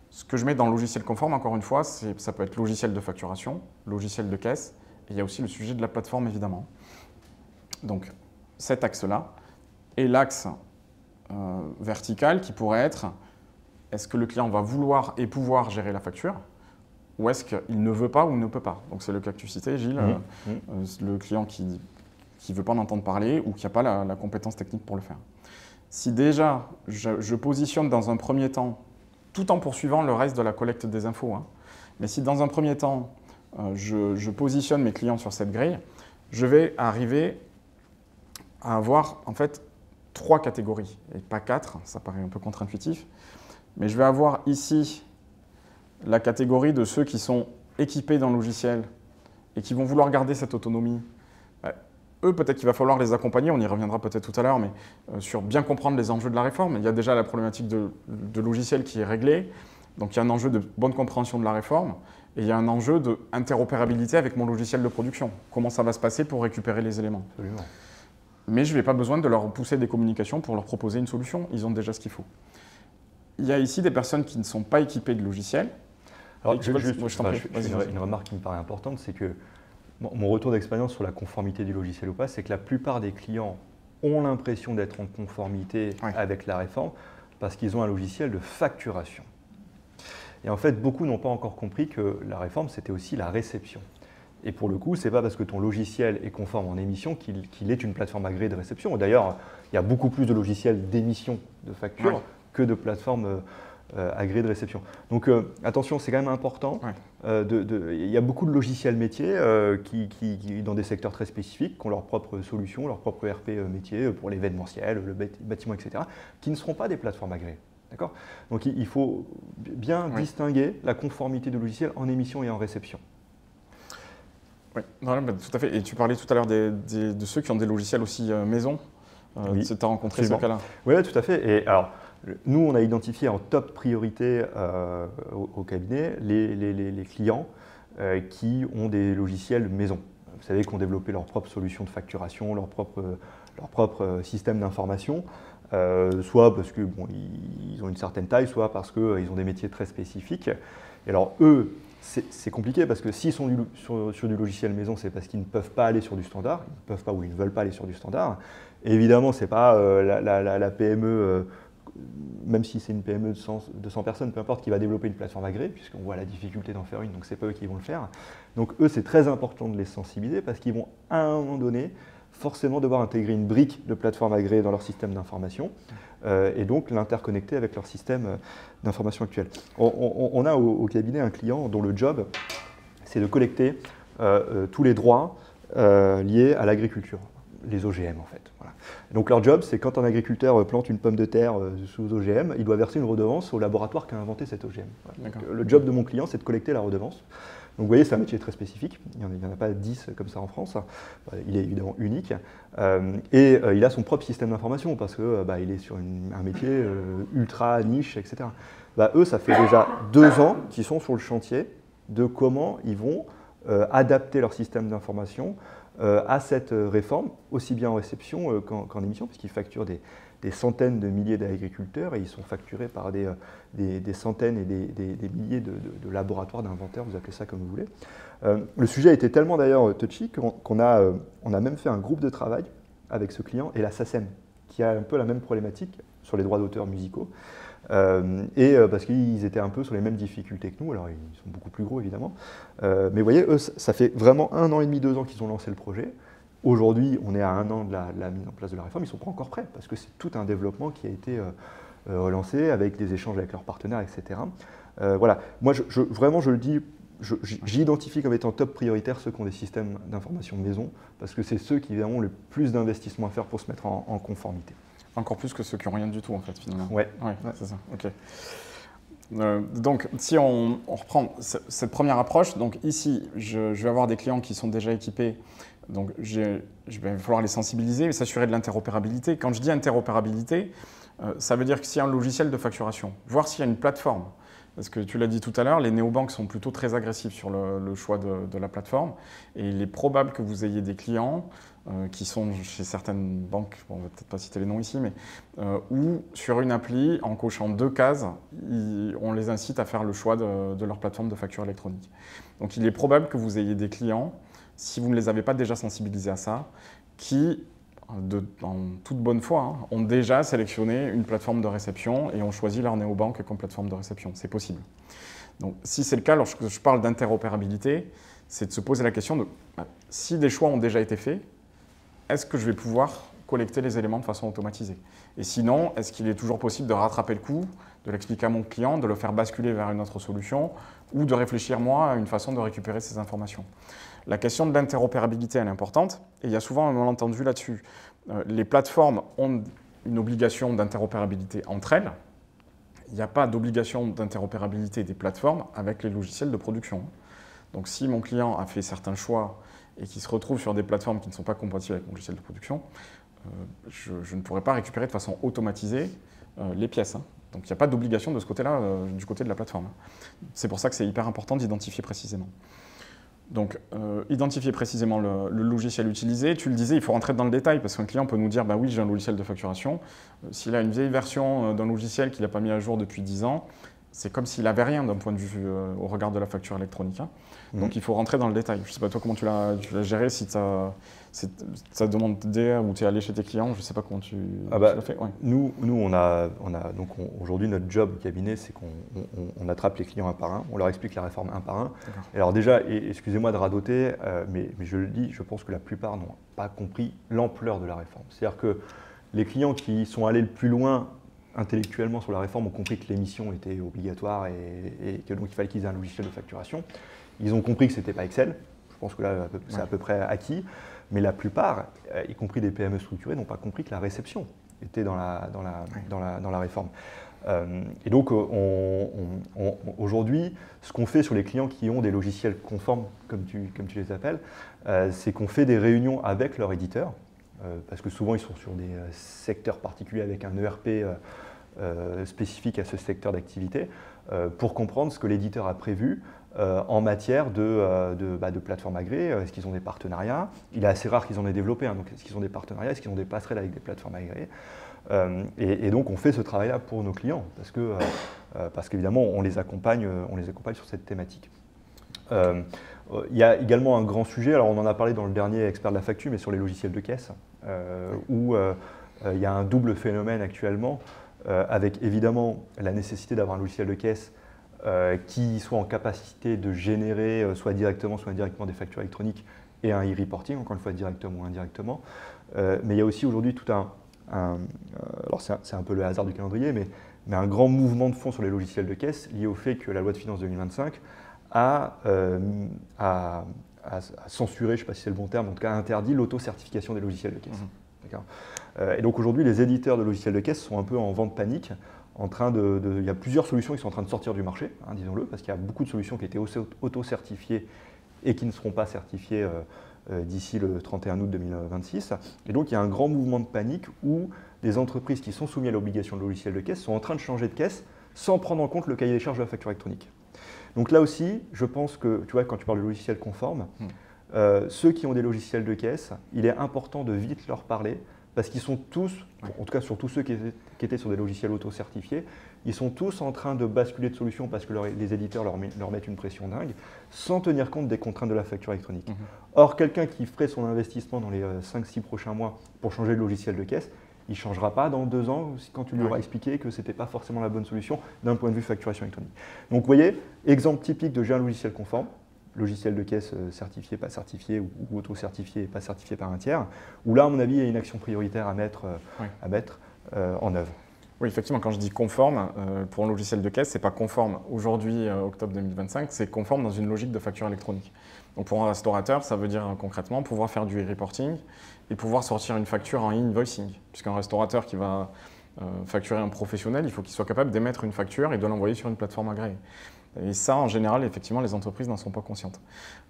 Ce que je mets dans le logiciel conforme, encore une fois, ça peut être logiciel de facturation, logiciel de caisse, et il y a aussi le sujet de la plateforme évidemment. Donc cet axe-là, et l'axe vertical qui pourrait être, est-ce que le client va vouloir et pouvoir gérer la facture ? Ou est-ce qu'il ne veut pas ou ne peut pas? Donc c'est le cas que tu citais, Gilles, le client qui ne veut pas en entendre parler ou qui n'a pas la compétence technique pour le faire. Si déjà je positionne dans un premier temps, tout en poursuivant le reste de la collecte des infos, hein, mais si dans un premier temps je positionne mes clients sur cette grille, je vais arriver à avoir en fait 3 catégories et pas 4, ça paraît un peu contre-intuitif. Mais je vais avoir ici la catégorie de ceux qui sont équipés d'un logiciel et qui vont vouloir garder cette autonomie. Eux, peut-être qu'il va falloir les accompagner, on y reviendra peut-être tout à l'heure, mais sur bien comprendre les enjeux de la réforme. Il y a déjà la problématique de logiciel qui est réglée, donc il y a un enjeu de bonne compréhension de la réforme, et il y a un enjeu d'interopérabilité avec mon logiciel de production. Comment ça va se passer pour récupérer les éléments. Absolument. Mais je n'ai pas besoin de leur pousser des communications pour leur proposer une solution, ils ont déjà ce qu'il faut. Il y a ici des personnes qui ne sont pas équipées de logiciels. Alors, une remarque qui me paraît importante, c'est que mon retour d'expérience sur la conformité du logiciel ou pas, c'est que la plupart des clients ont l'impression d'être en conformité avec la réforme parce qu'ils ont un logiciel de facturation. Et en fait, beaucoup n'ont pas encore compris que la réforme, c'était aussi la réception. Et pour le coup, ce n'est pas parce que ton logiciel est conforme en émission qu'il est une plateforme agréée de réception. D'ailleurs, il y a beaucoup plus de logiciels d'émission de facture que de plateformes agréées de réception. Donc attention, c'est quand même important. Il y a beaucoup de logiciels métiers qui, dans des secteurs très spécifiques, qui ont leur propre solution, leur propre ERP métier pour l'événementiel, le bâtiment, etc., qui ne seront pas des plateformes agréées. D'accord ? Donc il faut bien distinguer la conformité du logiciel en émission et en réception. Oui, tout à fait. Et tu parlais tout à l'heure de ceux qui ont des logiciels aussi maison. Tu as rencontré ce cas-là ? Oui, tout à fait. Et alors, nous, on a identifié en top priorité au cabinet les clients qui ont des logiciels maison. Vous savez, qui ont développé leur propre solution de facturation, leur propre système d'information, soit parce qu'ils ont une certaine taille, soit parce qu'ils ont des métiers très spécifiques. Et alors, eux, c'est compliqué parce que s'ils sont sur du logiciel maison, c'est parce qu'ils ne peuvent pas aller sur du standard, ils ne peuvent pas ou ils ne veulent pas aller sur du standard. Et évidemment, ce n'est pas la PME, même si c'est une PME de 100 personnes, peu importe, qui va développer une plateforme agréée, puisqu'on voit la difficulté d'en faire une, donc ce n'est pas eux qui vont le faire. Donc eux, c'est très important de les sensibiliser parce qu'ils vont à un moment donné forcément devoir intégrer une brique de plateforme agréée dans leur système d'information et donc l'interconnecter avec leur système d'information actuel. On a au cabinet un client dont le job, c'est de collecter tous les droits liés à l'agriculture, les OGM en fait. Voilà. Donc leur job, c'est quand un agriculteur plante une pomme de terre sous OGM, il doit verser une redevance au laboratoire qui a inventé cet OGM. Voilà. Donc, le job de mon client, c'est de collecter la redevance. Donc vous voyez, c'est un métier très spécifique, il n'y en a pas 10 comme ça en France, il est évidemment unique, et il a son propre système d'information parce qu'il est sur un métier ultra niche, etc. Eux, ça fait déjà 2 ans qu'ils sont sur le chantier de comment ils vont adapter leur système d'information à cette réforme, aussi bien en réception qu'en émission, puisqu'ils facturent des centaines de milliers d'agriculteurs et ils sont facturés par des centaines et des milliers de laboratoires d'inventaires, vous appelez ça comme vous voulez. Le sujet a été tellement d'ailleurs touchy qu'on a même fait un groupe de travail avec ce client et la SACEM, qui a un peu la même problématique sur les droits d'auteur musicaux. Parce qu'ils étaient un peu sur les mêmes difficultés que nous, alors ils sont beaucoup plus gros évidemment, mais vous voyez, eux, ça fait vraiment 1 an et demi, 2 ans qu'ils ont lancé le projet. Aujourd'hui, on est à 1 an de la mise en place de la réforme, ils ne sont pas encore prêts, parce que c'est tout un développement qui a été relancé avec des échanges avec leurs partenaires, etc. Voilà, moi vraiment je le dis, j'identifie comme étant top prioritaire ceux qui ont des systèmes d'information maison, parce que c'est ceux qui ont le plus d'investissement à faire pour se mettre en conformité. Encore plus que ceux qui n'ont rien du tout, en fait, finalement. Ouais. C'est ça, ok. Donc, si on reprend cette première approche, donc ici, je vais avoir des clients qui sont déjà équipés, donc je vais falloir les sensibiliser et s'assurer de l'interopérabilité. Quand je dis interopérabilité, ça veut dire que s'il y a un logiciel de facturation, voir s'il y a une plateforme, parce que tu l'as dit tout à l'heure, les néobanques sont plutôt très agressifs sur le choix de la plateforme, et il est probable que vous ayez des clients qui sont chez certaines banques, on ne va peut-être pas citer les noms ici, mais où sur une appli, en cochant 2 cases, on les incite à faire le choix de leur plateforme de facture électronique. Donc il est probable que vous ayez des clients, si vous ne les avez pas déjà sensibilisés à ça, qui, en toute bonne foi, ont déjà sélectionné une plateforme de réception et ont choisi leur néobanque comme plateforme de réception. C'est possible. Donc si c'est le cas, lorsque je parle d'interopérabilité, c'est de se poser la question de si des choix ont déjà été faits, est-ce que je vais pouvoir collecter les éléments de façon automatisée? Et sinon, est-ce qu'il est toujours possible de rattraper le coup, de l'expliquer à mon client, de le faire basculer vers une autre solution ou de réfléchir moi à une façon de récupérer ces informations? La question de l'interopérabilité, elle est importante et il y a souvent un malentendu là-dessus. Les plateformes ont une obligation d'interopérabilité entre elles. Il n'y a pas d'obligation d'interopérabilité des plateformes avec les logiciels de production. Donc si mon client a fait certains choix et qu'il se retrouve sur des plateformes qui ne sont pas compatibles avec mon logiciel de production, je ne pourrai pas récupérer de façon automatisée les pièces. Donc il n'y a pas d'obligation de ce côté-là, du côté de la plateforme. C'est pour ça que c'est hyper important d'identifier précisément. Donc, identifier précisément le logiciel utilisé. Tu le disais, il faut rentrer dans le détail parce qu'un client peut nous dire bah oui, j'ai un logiciel de facturation. S'il a une vieille version d'un logiciel qu'il n'a pas mis à jour depuis 10 ans, c'est comme s'il n'avait rien d'un point de vue au regard de la facture électronique. Donc, il faut rentrer dans le détail. Je ne sais pas toi comment tu l'as géré, si tu as demandé ou tu es allé chez tes clients, je ne sais pas comment tu l'as fait. Ouais. Nous donc aujourd'hui, notre job au cabinet, c'est qu'on attrape les clients un par un, on leur explique la réforme un par un. Et alors déjà, excusez-moi de radoter, mais je le dis, je pense que la plupart n'ont pas compris l'ampleur de la réforme. C'est-à-dire que les clients qui sont allés le plus loin intellectuellement sur la réforme ont compris que l'émission était obligatoire et que donc il fallait qu'ils aient un logiciel de facturation. Ils ont compris que ce n'était pas Excel. Je pense que là, c'est à peu près acquis. Mais la plupart, y compris des PME structurées, n'ont pas compris que la réception était dans la réforme. Et donc, aujourd'hui, ce qu'on fait sur les clients qui ont des logiciels conformes, comme tu les appelles, c'est qu'on fait des réunions avec leur éditeur, parce que souvent, ils sont sur des secteurs particuliers avec un ERP spécifique à ce secteur d'activité, pour comprendre ce que l'éditeur a prévu en matière de plateformes agréées. Est-ce qu'ils ont des partenariats? Il est assez rare qu'ils en aient développé, donc est-ce qu'ils ont des partenariats? Est-ce qu'ils ont des passerelles avec des plateformes agréées? Et donc on fait ce travail-là pour nos clients, parce qu'évidemment on les accompagne sur cette thématique. Il y a également un grand sujet, alors on en a parlé dans le dernier expert de la facture, mais sur les logiciels de caisse, où il y a un double phénomène actuellement, avec évidemment la nécessité d'avoir un logiciel de caisse qui soit en capacité de générer soit directement, soit indirectement des factures électroniques et un e-reporting, encore une fois directement ou indirectement. Mais il y a aussi aujourd'hui tout alors c'est un peu le hasard du calendrier, mais un grand mouvement de fond sur les logiciels de caisse lié au fait que la loi de finances 2025 a censuré, je ne sais pas si c'est le bon terme, en tout cas interdit l'auto-certification des logiciels de caisse. Et donc aujourd'hui, les éditeurs de logiciels de caisse sont un peu en vente panique. Il y a plusieurs solutions qui sont en train de sortir du marché, disons-le, parce qu'il y a beaucoup de solutions qui étaient auto-certifiées et qui ne seront pas certifiées d'ici le 31 août 2026. Et donc il y a un grand mouvement de panique où des entreprises qui sont soumises à l'obligation de logiciel de caisse sont en train de changer de caisse sans prendre en compte le cahier des charges de la facture électronique. Donc là aussi, je pense que, tu vois, quand tu parles de logiciels conformes, ceux qui ont des logiciels de caisse, il est important de vite leur parler, parce qu'ils sont tous, en tout cas surtout ceux qui étaient sur des logiciels auto-certifiés, ils sont tous en train de basculer de solution parce que les éditeurs leur mettent une pression dingue, sans tenir compte des contraintes de la facture électronique. Or, quelqu'un qui ferait son investissement dans les 5-6 prochains mois pour changer de logiciel de caisse, il ne changera pas dans 2 ans quand tu lui auras expliqué que ce n'était pas forcément la bonne solution d'un point de vue facturation électronique. Donc vous voyez, exemple typique de j'ai un logiciel conforme, logiciel de caisse certifié, pas certifié, ou auto-certifié, pas certifié par un tiers, où là, à mon avis, il y a une action prioritaire à mettre en œuvre. Oui, effectivement, quand je dis conforme, pour un logiciel de caisse, ce n'est pas conforme aujourd'hui, octobre 2025, c'est conforme dans une logique de facture électronique. Donc pour un restaurateur, ça veut dire concrètement pouvoir faire du e-reporting et pouvoir sortir une facture en e-invoicing. Puisqu'un restaurateur qui va facturer un professionnel, il faut qu'il soit capable d'émettre une facture et de l'envoyer sur une plateforme agréée. Et ça, en général, effectivement, les entreprises n'en sont pas conscientes.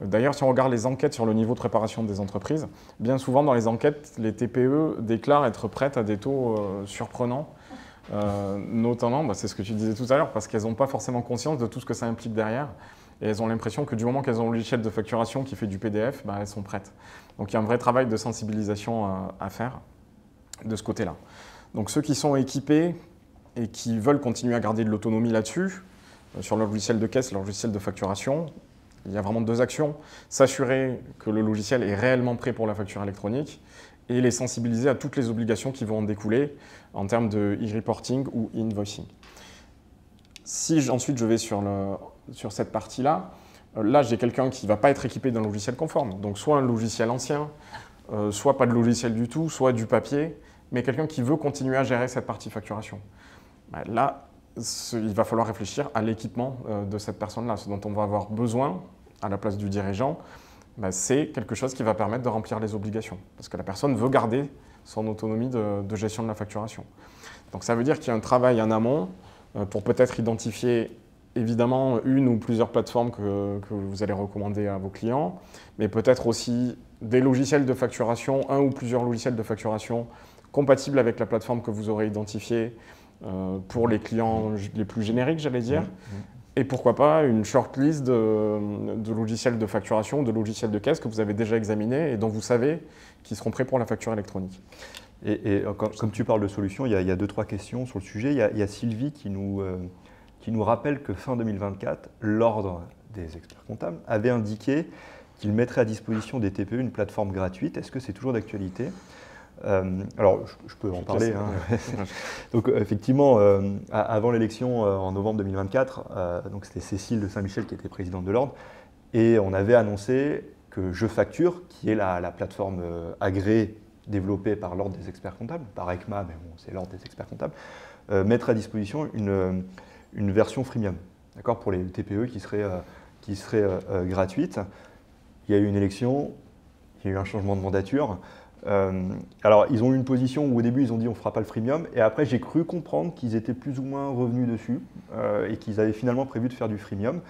D'ailleurs, si on regarde les enquêtes sur le niveau de préparation des entreprises, bien souvent dans les enquêtes, les TPE déclarent être prêtes à des taux surprenants, notamment, c'est ce que tu disais tout à l'heure, parce qu'elles n'ont pas forcément conscience de tout ce que ça implique derrière. Et elles ont l'impression que du moment qu'elles ont un logiciel de facturation qui fait du PDF, elles sont prêtes. Donc il y a un vrai travail de sensibilisation à faire de ce côté-là. Donc ceux qui sont équipés et qui veulent continuer à garder de l'autonomie là-dessus, sur leur logiciel de caisse, leur logiciel de facturation, il y a vraiment 2 actions. S'assurer que le logiciel est réellement prêt pour la facture électronique et les sensibiliser à toutes les obligations qui vont en découler en termes de e-reporting ou invoicing. Si ensuite je vais sur cette partie-là, là j'ai quelqu'un qui ne va pas être équipé d'un logiciel conforme, donc soit un logiciel ancien, soit pas de logiciel du tout, soit du papier, mais quelqu'un qui veut continuer à gérer cette partie facturation. Là, il va falloir réfléchir à l'équipement de cette personne-là. Ce dont on va avoir besoin à la place du dirigeant, c'est quelque chose qui va permettre de remplir les obligations. Parce que la personne veut garder son autonomie de gestion de la facturation. Donc ça veut dire qu'il y a un travail en amont pour peut-être identifier évidemment une ou plusieurs plateformes que vous allez recommander à vos clients, mais peut-être aussi des logiciels de facturation, un ou plusieurs logiciels de facturation compatibles avec la plateforme que vous aurez identifiée pour les clients les plus génériques, j'allais dire. Et pourquoi pas une shortlist de logiciels de facturation, de logiciels de caisse que vous avez déjà examinés et dont vous savez qu'ils seront prêts pour la facture électronique. Et comme tu parles de solutions, il y a 2-3 questions sur le sujet. Il y a Sylvie qui nous rappelle que fin 2024, l'Ordre des experts comptables avait indiqué qu'il mettrait à disposition des TPE une plateforme gratuite. Est-ce que c'est toujours d'actualité ? Alors, je peux en parler. Donc, effectivement, avant l'élection en novembre 2024, donc c'était Cécile de Saint-Michel qui était présidente de l'Ordre, et on avait annoncé que Je Facture, qui est la plateforme agréée développée par l'Ordre des experts comptables, par ECMA, mais bon, c'est l'Ordre des experts comptables, mettrait à disposition une version freemium, d'accord, pour les TPE qui serait gratuite. Il y a eu une élection, il y a eu un changement de mandature. Alors, ils ont eu une position où au début, ils ont dit on ne fera pas le freemium. Et après, j'ai cru comprendre qu'ils étaient plus ou moins revenus dessus et qu'ils avaient finalement prévu de faire du freemium.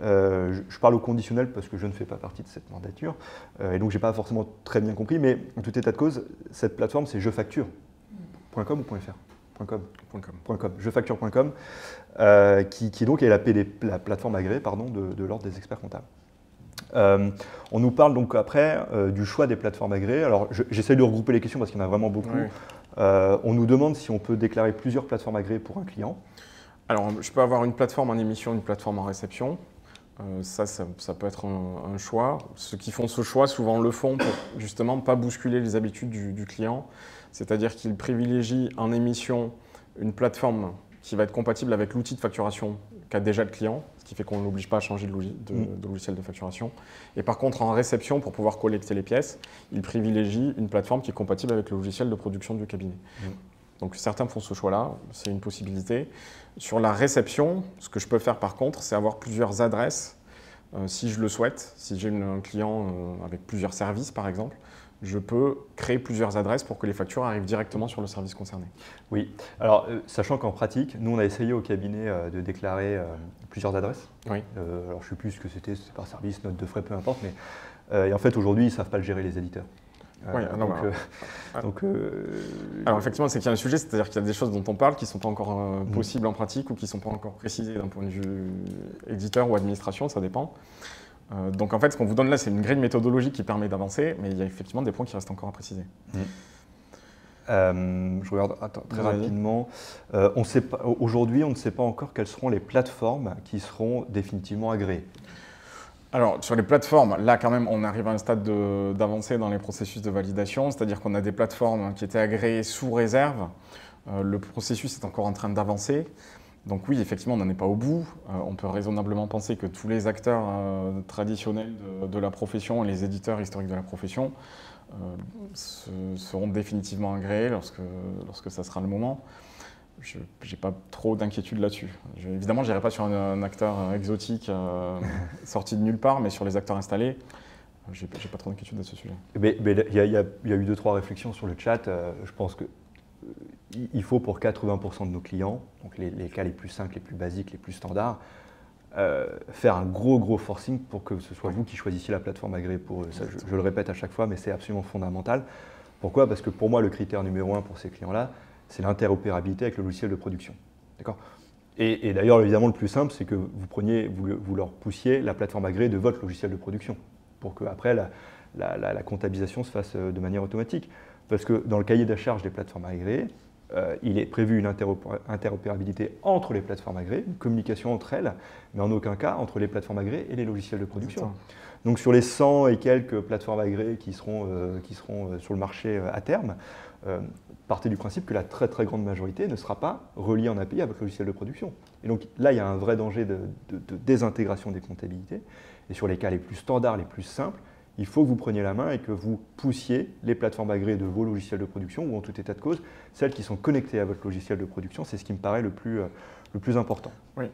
Je parle au conditionnel parce que je ne fais pas partie de cette mandature. Et donc, je n'ai pas forcément très bien compris. Mais en tout état de cause, cette plateforme, c'est jefacture.com ou .fr jefacture.com, qui donc est la plateforme agréée de l'Ordre des experts comptables. On nous parle donc après du choix des plateformes agréées. Alors j'essaie de regrouper les questions parce qu'il y en a vraiment beaucoup. Oui. On nous demande si on peut déclarer plusieurs plateformes agréées pour un client. Alors je peux avoir une plateforme en émission, une plateforme en réception. Ça peut être un choix. Ceux qui font ce choix souvent le font pour justement pas bousculer les habitudes du client. C'est-à-dire qu'ils privilégient en émission une plateforme qui va être compatible avec l'outil de facturation qu'a déjà le client, ce qui fait qu'on ne l'oblige pas à changer de logiciel de facturation. Et par contre, en réception, pour pouvoir collecter les pièces, il privilégie une plateforme qui est compatible avec le logiciel de production du cabinet. Donc certains font ce choix-là, c'est une possibilité. Sur la réception, ce que je peux faire par contre, c'est avoir plusieurs adresses, si je le souhaite. Si j'ai un client avec plusieurs services, par exemple, je peux créer plusieurs adresses pour que les factures arrivent directement sur le service concerné. Oui, alors sachant qu'en pratique, nous on a essayé au cabinet de déclarer plusieurs adresses. Oui. Alors je ne sais plus ce que c'était par service, note de frais, peu importe, mais et en fait aujourd'hui ils ne savent pas le gérer les éditeurs. Oui, alors effectivement, c'est qu'il y a un sujet, c'est-à-dire qu'il y a des choses dont on parle qui ne sont pas encore possibles en pratique ou qui ne sont pas encore précisées d'un point de vue éditeur ou administration, ça dépend. Donc en fait, ce qu'on vous donne là, c'est une grille méthodologique qui permet d'avancer, mais il y a effectivement des points qui restent encore à préciser. Je regarde très rapidement. Aujourd'hui, on ne sait pas encore quelles seront les plateformes qui seront définitivement agréées. Alors sur les plateformes, là quand même, on arrive à un stade d'avancée dans les processus de validation, c'est-à-dire qu'on a des plateformes qui étaient agréées sous réserve. Le processus est encore en train d'avancer. Donc oui, effectivement, on n'en est pas au bout. On peut raisonnablement penser que tous les acteurs traditionnels de la profession et les éditeurs historiques de la profession seront définitivement agréés lorsque ça sera le moment. Je n'ai pas trop d'inquiétude là-dessus. Évidemment, je n'irai pas sur un acteur exotique sorti de nulle part, mais sur les acteurs installés, je n'ai pas trop d'inquiétude à ce sujet. Mais il y a eu 2-3 réflexions sur le chat. Je pense que il faut pour 80% de nos clients, donc les cas les plus simples, les plus basiques, les plus standards, faire un gros forcing pour que ce soit vous qui choisissiez la plateforme agréée pour eux. Ça, je le répète à chaque fois, mais c'est absolument fondamental. Pourquoi ? Parce que pour moi, le critère numéro 1 pour ces clients-là, c'est l'interopérabilité avec le logiciel de production. D'accord ? Et d'ailleurs, évidemment, le plus simple, c'est que vous leur poussiez la plateforme agréée de votre logiciel de production pour qu'après, la comptabilisation se fasse de manière automatique. Parce que dans le cahier des charges des plateformes agréées, il est prévu une interopérabilité entre les plateformes agréées, une communication entre elles, mais en aucun cas entre les plateformes agréées et les logiciels de production. Donc sur les 100 et quelques plateformes agréées qui seront sur le marché à terme, partez du principe que la très grande majorité ne sera pas reliée en API à votre logiciel de production. Et donc là, il y a un vrai danger de désintégration des comptabilités. Et sur les cas les plus standards, les plus simples, il faut que vous preniez la main et que vous poussiez les plateformes agréées de vos logiciels de production ou en tout état de cause, celles qui sont connectées à votre logiciel de production. C'est ce qui me paraît le plus important. Oui.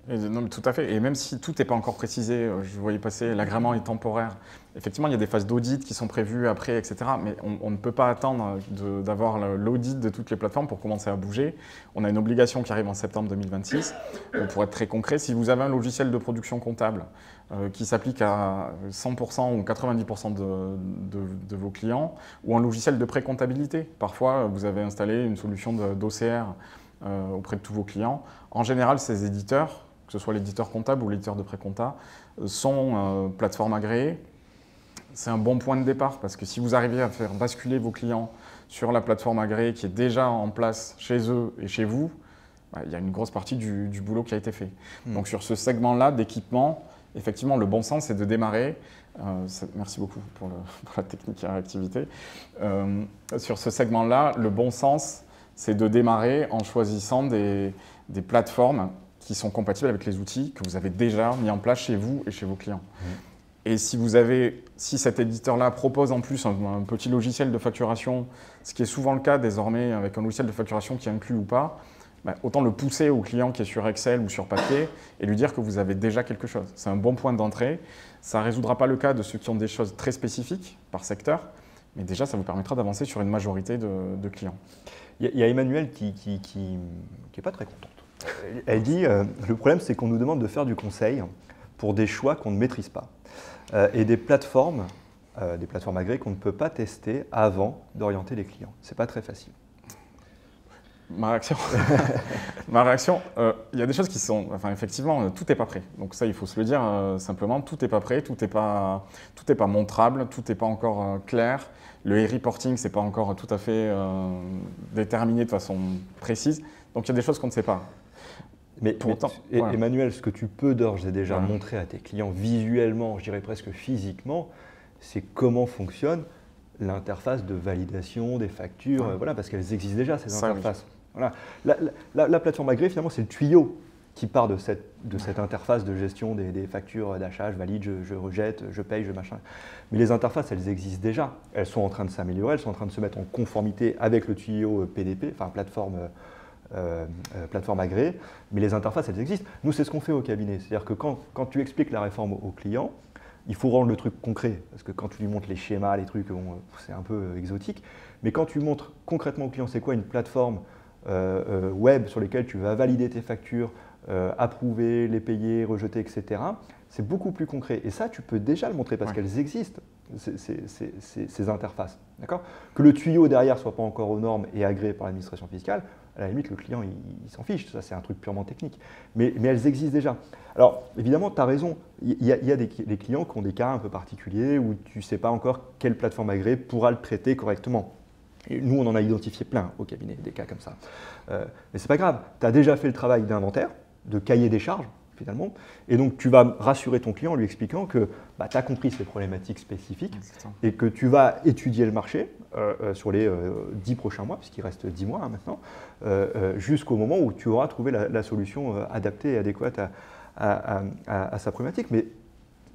Non, mais tout à fait. Et même si tout n'est pas encore précisé, je voyais passer, l'agrément est temporaire. Effectivement, il y a des phases d'audit qui sont prévues après, etc. Mais on ne peut pas attendre d'avoir l'audit de toutes les plateformes pour commencer à bouger. On a une obligation qui arrive en septembre 2026. Pour être très concret, si vous avez un logiciel de production comptable qui s'applique à 100% ou 90% de vos clients, ou un logiciel de pré-comptabilité, parfois vous avez installé une solution d'OCR auprès de tous vos clients. En général, ces éditeurs, que ce soit l'éditeur comptable ou l'éditeur de pré-compta, sont plateformes agréées. C'est un bon point de départ parce que si vous arrivez à faire basculer vos clients sur la plateforme agréée qui est déjà en place chez eux et chez vous, il y a une grosse partie du boulot qui a été fait. Donc sur ce segment-là d'équipement, effectivement, le bon sens, c'est de démarrer. Merci beaucoup pour la technique et la réactivité. Sur ce segment-là, le bon sens, c'est de démarrer en choisissant des plateformes qui sont compatibles avec les outils que vous avez déjà mis en place chez vous et chez vos clients. Et si cet éditeur-là propose en plus un petit logiciel de facturation, ce qui est souvent le cas désormais avec un logiciel de facturation qui inclut ou pas, autant le pousser au client qui est sur Excel ou sur papier et lui dire que vous avez déjà quelque chose. C'est un bon point d'entrée. Ça ne résoudra pas le cas de ceux qui ont des choses très spécifiques par secteur, mais déjà ça vous permettra d'avancer sur une majorité de clients. Il y a Emmanuelle qui n'est pas très contente. Elle dit le problème, c'est qu'on nous demande de faire du conseil pour des choix qu'on ne maîtrise pas et des plateformes agréées qu'on ne peut pas tester avant d'orienter les clients. C'est pas très facile. Ma réaction, il y a des choses qui sont, effectivement, tout n'est pas prêt. Donc ça, il faut se le dire simplement, tout n'est pas prêt, tout n'est pas montrable, tout n'est pas encore clair. Le e-reporting, ce n'est pas encore tout à fait déterminé de façon précise. Donc il y a des choses qu'on ne sait pas. Mais voilà. Emmanuel, ce que tu peux d'ores et déjà montrer à tes clients visuellement, je dirais presque physiquement, c'est comment fonctionne l'interface de validation des factures, parce qu'elles existent déjà, ces interfaces. Oui. Voilà. La plateforme agréée, finalement, c'est le tuyau qui part de cette interface de gestion des factures d'achat, je valide, je rejette, je paye, je machin. Mais les interfaces, elles existent déjà. Elles sont en train de s'améliorer, elles sont en train de se mettre en conformité avec le tuyau PDP, enfin plateforme agréée, mais les interfaces, elles existent. Nous, c'est ce qu'on fait au cabinet. C'est-à-dire que quand tu expliques la réforme au client, il faut rendre le truc concret, parce que quand tu lui montres les schémas, les trucs, c'est un peu exotique. Mais quand tu montres concrètement au client, c'est quoi une plateforme web sur laquelle tu vas valider tes factures, approuver, les payer, rejeter, etc., c'est beaucoup plus concret. Et ça, tu peux déjà le montrer parce qu'elles existent, ces interfaces. Que le tuyau derrière ne soit pas encore aux normes et agréé par l'administration fiscale, à la limite, le client, il s'en fiche. Ça, c'est un truc purement technique. Mais elles existent déjà. Alors, évidemment, tu as raison. Il y a des clients qui ont des cas un peu particuliers où tu ne sais pas encore quelle plateforme agréée pourra le traiter correctement. Et nous, on en a identifié plein au cabinet, des cas comme ça. Mais ce n'est pas grave. Tu as déjà fait le travail d'inventaire, de cahier des charges, finalement. Et donc, tu vas rassurer ton client en lui expliquant que tu as compris ces problématiques spécifiques et que tu vas étudier le marché sur les 10 prochains mois, puisqu'il reste 10 mois maintenant, jusqu'au moment où tu auras trouvé la solution adaptée et adéquate à sa problématique. Mais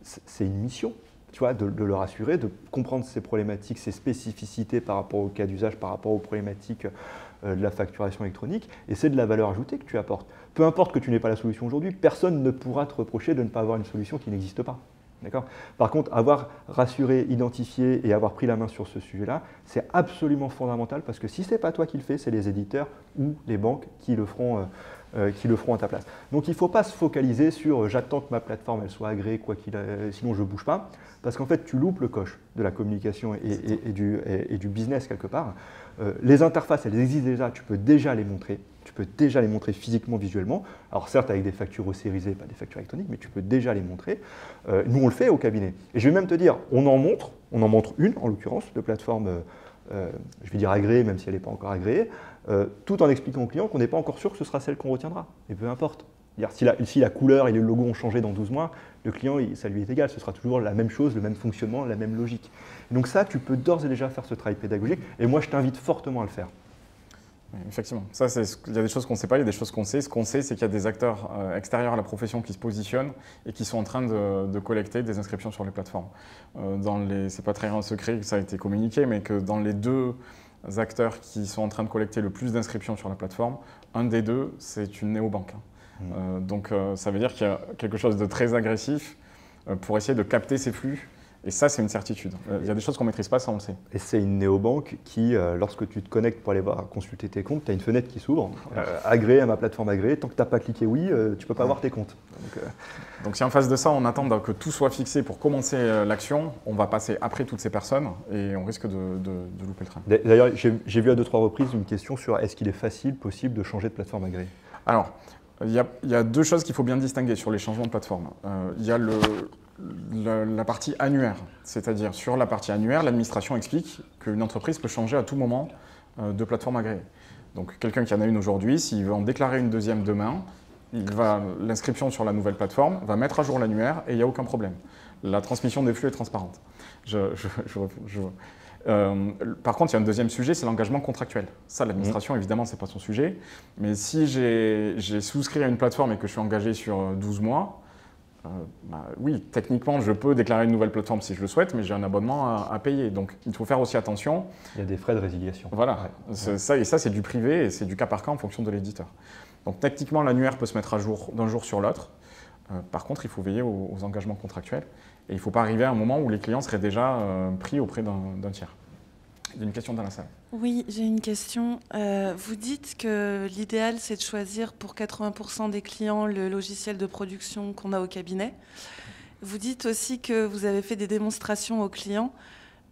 c'est une mission, tu vois, de le rassurer, de comprendre ses problématiques, ses spécificités par rapport au cas d'usage, par rapport aux problématiques de la facturation électronique, et c'est de la valeur ajoutée que tu apportes. Peu importe que tu n'aies pas la solution aujourd'hui, personne ne pourra te reprocher de ne pas avoir une solution qui n'existe pas. Par contre, avoir rassuré, identifié et avoir pris la main sur ce sujet-là, c'est absolument fondamental parce que si ce n'est pas toi qui le fais, c'est les éditeurs ou les banques qui le feront à ta place. Donc il ne faut pas se focaliser sur j'attends que ma plateforme elle soit agréée, sinon je ne bouge pas, parce qu'en fait tu loupes le coche de la communication et du business quelque part. Les interfaces, elles existent déjà, tu peux déjà les montrer. Tu peux déjà les montrer physiquement, visuellement. Alors certes avec des factures ossérisées, pas des factures électroniques, mais tu peux déjà les montrer. Nous on le fait au cabinet. Et je vais même te dire, on en montre une en l'occurrence, de plateforme, je vais dire agréée, même si elle n'est pas encore agréée, tout en expliquant au client qu'on n'est pas encore sûr que ce sera celle qu'on retiendra. Et peu importe. Si la couleur et le logo ont changé dans 12 mois, le client, ça lui est égal. Ce sera toujours la même chose, le même fonctionnement, la même logique. Donc ça, tu peux d'ores et déjà faire ce travail pédagogique. Et moi, je t'invite fortement à le faire. Oui, effectivement. Il y a des choses qu'on ne sait pas, il y a des choses qu'on sait. Ce qu'on sait, c'est qu'il y a des acteurs extérieurs à la profession qui se positionnent et qui sont en train de collecter des inscriptions sur les plateformes. Ce n'est pas très un secret que ça a été communiqué, mais que dans les deux acteurs qui sont en train de collecter le plus d'inscriptions sur la plateforme, un des deux, c'est une néobanque. Donc ça veut dire qu'il y a quelque chose de très agressif pour essayer de capter ces flux. Et ça, c'est une certitude. Il y a des choses qu'on ne maîtrise pas, ça on le sait. Et c'est une néobanque qui, lorsque tu te connectes pour aller voir, consulter tes comptes, tu as une fenêtre qui s'ouvre, agréé à ma plateforme agréée, tant que tu n'as pas cliqué oui, tu ne peux pas voir tes comptes. Donc si en face de ça, on attend que tout soit fixé pour commencer l'action, on va passer après toutes ces personnes et on risque de louper le train. D'ailleurs, j'ai vu à 2-3 reprises une question sur est-ce qu'il est possible de changer de plateforme agréée? Alors, il y a deux choses qu'il faut bien distinguer sur les changements de plateforme. Il y a la partie annuaire, c'est-à-dire sur la partie annuaire, l'administration explique qu'une entreprise peut changer à tout moment de plateforme agréée. Donc quelqu'un qui en a une aujourd'hui, s'il veut en déclarer une deuxième demain, l'inscription sur la nouvelle plateforme va mettre à jour l'annuaire et il n'y a aucun problème. La transmission des flux est transparente. Par contre, il y a un deuxième sujet, c'est l'engagement contractuel. Ça, l'administration, évidemment, ce n'est pas son sujet. Mais si j'ai souscrit à une plateforme et que je suis engagé sur 12 mois, oui, techniquement, je peux déclarer une nouvelle plateforme si je le souhaite, mais j'ai un abonnement à payer. Donc, il faut faire aussi attention. Il y a des frais de résiliation. Voilà. Ouais. Ça, c'est du privé et c'est du cas par cas en fonction de l'éditeur. Donc, techniquement, l'annuaire peut se mettre à jour d'un jour sur l'autre. Par contre, il faut veiller aux engagements contractuels. Et il ne faut pas arriver à un moment où les clients seraient déjà pris auprès d'un tiers. Il y a une question dans la salle. Oui, j'ai une question. Vous dites que l'idéal, c'est de choisir pour 80% des clients le logiciel de production qu'on a au cabinet. Vous dites aussi que vous avez fait des démonstrations aux clients.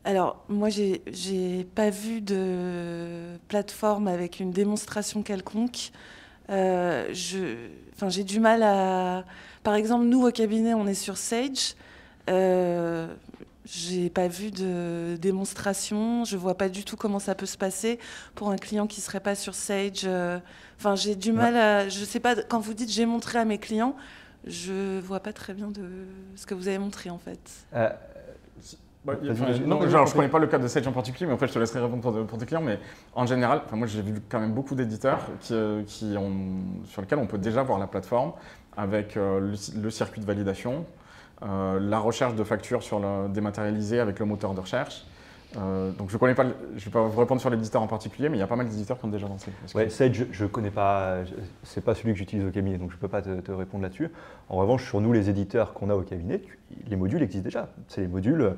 Alors, moi, j'ai pas vu de plateforme avec une démonstration quelconque. J'ai du mal à... Par exemple, nous, au cabinet, on est sur Sage. J'ai pas vu de démonstration, je vois pas du tout comment ça peut se passer pour un client qui serait pas sur Sage. J'ai du mal à... Je sais pas, quand vous dites j'ai montré à mes clients, je vois pas très bien de ce que vous avez montré en fait. Je connais pas le cas de Sage en particulier, mais après je te laisserai répondre pour tes clients. Mais en général, moi j'ai vu quand même beaucoup d'éditeurs sur lesquels on peut déjà voir la plateforme avec le circuit de validation. La recherche de factures dématérialisée avec le moteur de recherche. Donc je ne vais pas vous répondre sur l'éditeur en particulier, mais il y a pas mal d'éditeurs qui ont déjà lancé. Ouais, Sage, je ne connais pas, c'est pas celui que j'utilise au cabinet, donc je ne peux pas te répondre là-dessus. En revanche, sur nous, les éditeurs qu'on a au cabinet, les modules existent déjà. C'est les modules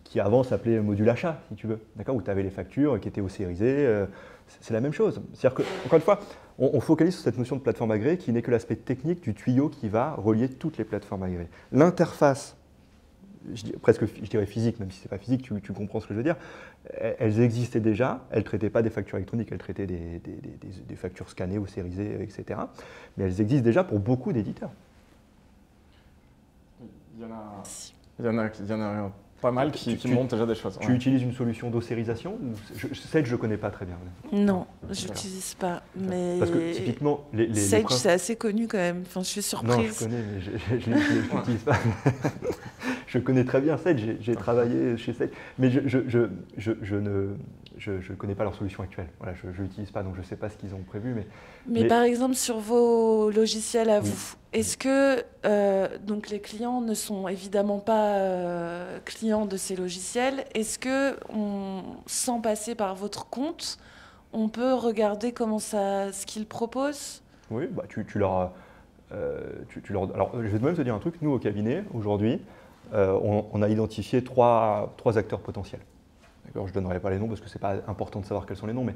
qui avant s'appelaient module achat, si tu veux, d'accord, où tu avais les factures qui étaient OCRisées. C'est la même chose. C'est-à-dire que, encore une fois, on focalise sur cette notion de plateforme agréée qui n'est que l'aspect technique du tuyau qui va relier toutes les plateformes agréées. L'interface, je dirais physique, même si ce n'est pas physique, tu comprends ce que je veux dire, elles existaient déjà, elles ne traitaient pas des factures électroniques, elles traitaient des factures scannées, OCRisées, etc. Mais elles existent déjà pour beaucoup d'éditeurs. Il y en a pas mal qui montrent déjà des choses. Tu utilises une solution d'océrisation? Sage, je ne connais pas très bien. Non, je n'utilise pas. Mais parce que typiquement, Sage, c'est assez connu quand même. Enfin, je suis surprise. Non, je connais, mais je ne l'utilise pas. Je connais très bien Sage, j'ai travaillé chez Sage, mais je ne connais pas leur solution actuelle. Voilà, je ne l'utilise pas, donc je ne sais pas ce qu'ils ont prévu. Mais par exemple, sur vos logiciels à vous, est-ce que donc les clients ne sont évidemment pas clients de ces logiciels? Est-ce que, sans passer par votre compte, on peut regarder ce qu'ils proposent? Oui, bah, tu leur... Alors, je vais même te dire un truc. Nous, au cabinet, aujourd'hui, on a identifié trois acteurs potentiels. Je ne donnerai pas les noms parce que ce n'est pas important de savoir quels sont les noms, mais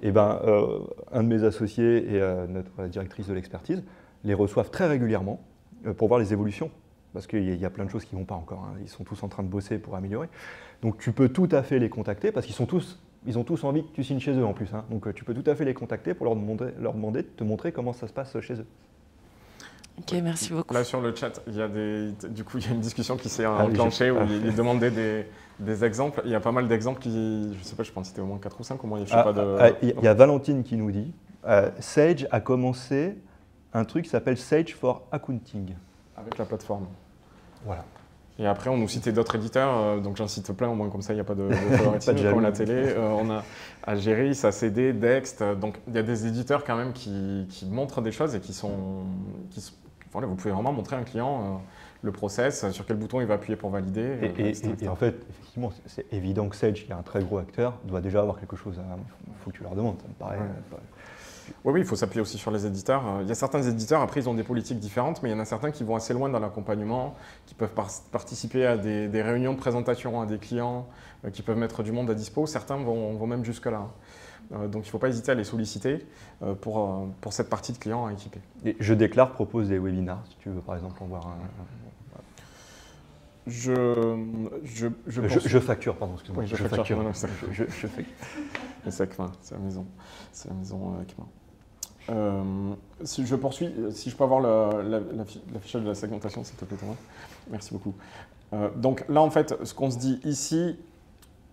un de mes associés et notre directrice de l'expertise les reçoivent très régulièrement pour voir les évolutions, parce qu'il y a plein de choses qui ne vont pas encore, hein. Ils sont tous en train de bosser pour améliorer. Donc tu peux tout à fait les contacter, parce qu'ils ont tous envie que tu signes chez eux en plus, hein. Donc tu peux tout à fait les contacter pour leur demander de te montrer comment ça se passe chez eux. Ok, merci beaucoup. Là sur le chat, il y a une discussion qui s'est enclenchée où ils demandaient des exemples. Il y a pas mal d'exemples qui, je ne sais pas, je pense que c'était au moins 4 ou 5 au moins. Il y a Valentine qui nous dit Sage a commencé un truc qui s'appelle Sage for Accounting. Avec la plateforme. Voilà. Et après, on nous citait d'autres éditeurs, donc j'en cite plein, au moins comme ça, il n'y a pas de favoritisme, comme la télé. On a Algérie, SACD, Dext. Donc il y a des éditeurs quand même qui montrent des choses et voilà, vous pouvez vraiment montrer à un client le process, sur quel bouton il va appuyer pour valider. Et en fait, effectivement, c'est évident que Sage, qui est un très gros acteur, doit déjà avoir quelque chose. Il faut que tu leur demandes, ça me paraît. Oui, il faut s'appuyer aussi sur les éditeurs. Il y a certains éditeurs, après, ils ont des politiques différentes, mais il y en a certains qui vont assez loin dans l'accompagnement, qui peuvent participer à des réunions de présentation à des clients, qui peuvent mettre du monde à dispo. Certains vont même jusque-là. Donc il ne faut pas hésiter à les solliciter pour cette partie de clients à équiper. Et Je Déclare propose des webinars, si tu veux par exemple en voir un. Je facture, pardon, excuse-moi. Oui, je facture. Non, je facture. C'est la maison. C'est la maison avec moi. Si je poursuis, si je peux avoir l'affichage de la segmentation, s'il te plaît, Thomas. Merci beaucoup. Donc là, en fait, ce qu'on se dit ici,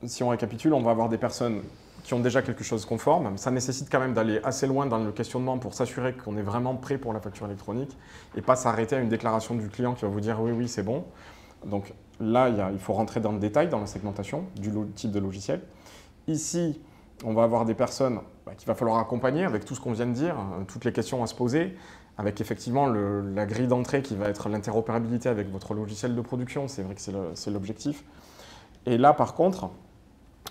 si on récapitule, on va avoir des personnes qui ont déjà quelque chose conforme. Ça nécessite quand même d'aller assez loin dans le questionnement pour s'assurer qu'on est vraiment prêt pour la facture électronique et pas s'arrêter à une déclaration du client qui va vous dire oui, c'est bon. Donc là, il faut rentrer dans le détail, dans la segmentation du type de logiciel. Ici, on va avoir des personnes qu'il va falloir accompagner avec tout ce qu'on vient de dire, toutes les questions à se poser, avec effectivement la grille d'entrée qui va être l'interopérabilité avec votre logiciel de production. C'est vrai que c'est l'objectif. Et là, par contre,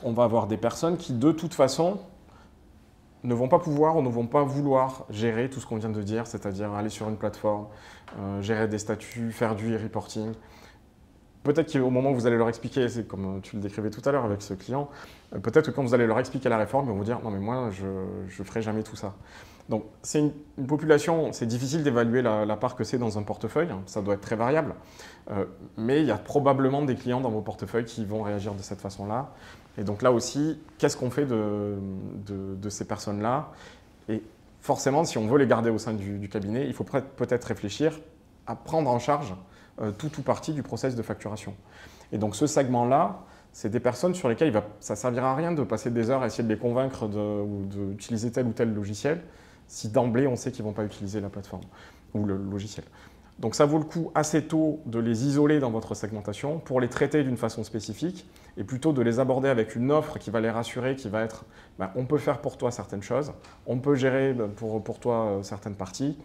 on va avoir des personnes qui, de toute façon, ne vont pas pouvoir ou ne vont pas vouloir gérer tout ce qu'on vient de dire, c'est-à-dire aller sur une plateforme, gérer des statuts, faire du e-reporting. Peut-être qu'au moment où vous allez leur expliquer, c'est comme tu le décrivais tout à l'heure avec ce client, peut-être que quand vous allez leur expliquer la réforme, ils vont vous dire « non mais moi, je ne ferai jamais tout ça ». Donc c'est une population, c'est difficile d'évaluer la part que c'est dans un portefeuille, ça doit être très variable, mais il y a probablement des clients dans vos portefeuilles qui vont réagir de cette façon-là. Et donc là aussi, qu'est-ce qu'on fait de ces personnes-là? Et forcément, si on veut les garder au sein du cabinet, il faut peut-être réfléchir à prendre en charge tout ou partie du process de facturation. Et donc ce segment-là, c'est des personnes sur lesquelles ça ne servira à rien de passer des heures à essayer de les convaincre d'utiliser tel ou tel logiciel si d'emblée on sait qu'ils ne vont pas utiliser la plateforme ou le logiciel. Donc ça vaut le coup assez tôt de les isoler dans votre segmentation pour les traiter d'une façon spécifique et plutôt de les aborder avec une offre qui va les rassurer, qui va être on peut faire pour toi certaines choses, on peut gérer pour toi certaines parties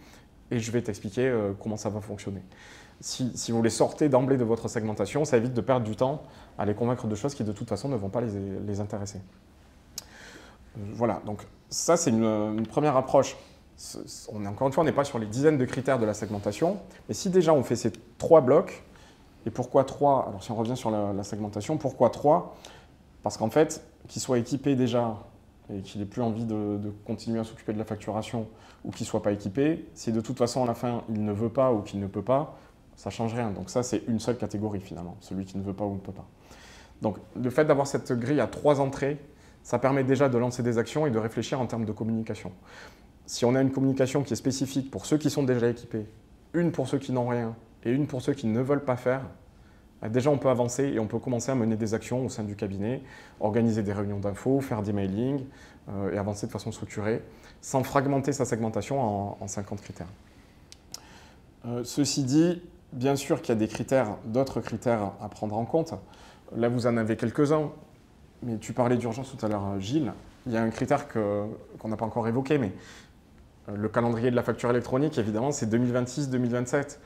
et je vais t'expliquer comment ça va fonctionner. Si vous les sortez d'emblée de votre segmentation, ça évite de perdre du temps à les convaincre de choses qui de toute façon ne vont pas les intéresser. Voilà, donc ça c'est une première approche. Encore une fois, on n'est pas sur les dizaines de critères de la segmentation, mais si déjà on fait ces 3 blocs, et pourquoi 3? Alors si on revient sur la segmentation, pourquoi 3? Parce qu'en fait, qu'ils soient équipés déjà et qu'il n'ait plus envie de continuer à s'occuper de la facturation ou qu'il ne soit pas équipé, si de toute façon à la fin il ne veut pas ou qu'il ne peut pas, ça ne change rien. Donc ça, c'est une seule catégorie finalement, celui qui ne veut pas ou ne peut pas. Donc le fait d'avoir cette grille à 3 entrées, ça permet déjà de lancer des actions et de réfléchir en termes de communication. Si on a une communication qui est spécifique pour ceux qui sont déjà équipés, une pour ceux qui n'ont rien et une pour ceux qui ne veulent pas faire, déjà on peut avancer et on peut commencer à mener des actions au sein du cabinet, organiser des réunions d'infos, faire des mailings et avancer de façon structurée sans fragmenter sa segmentation en 50 critères. Ceci dit, bien sûr qu'il y a d'autres critères à prendre en compte. Là, vous en avez quelques-uns, mais tu parlais d'urgence tout à l'heure, Gilles. Il y a un critère qu'on n'a pas encore évoqué, mais le calendrier de la facture électronique, évidemment, c'est 2026-2027.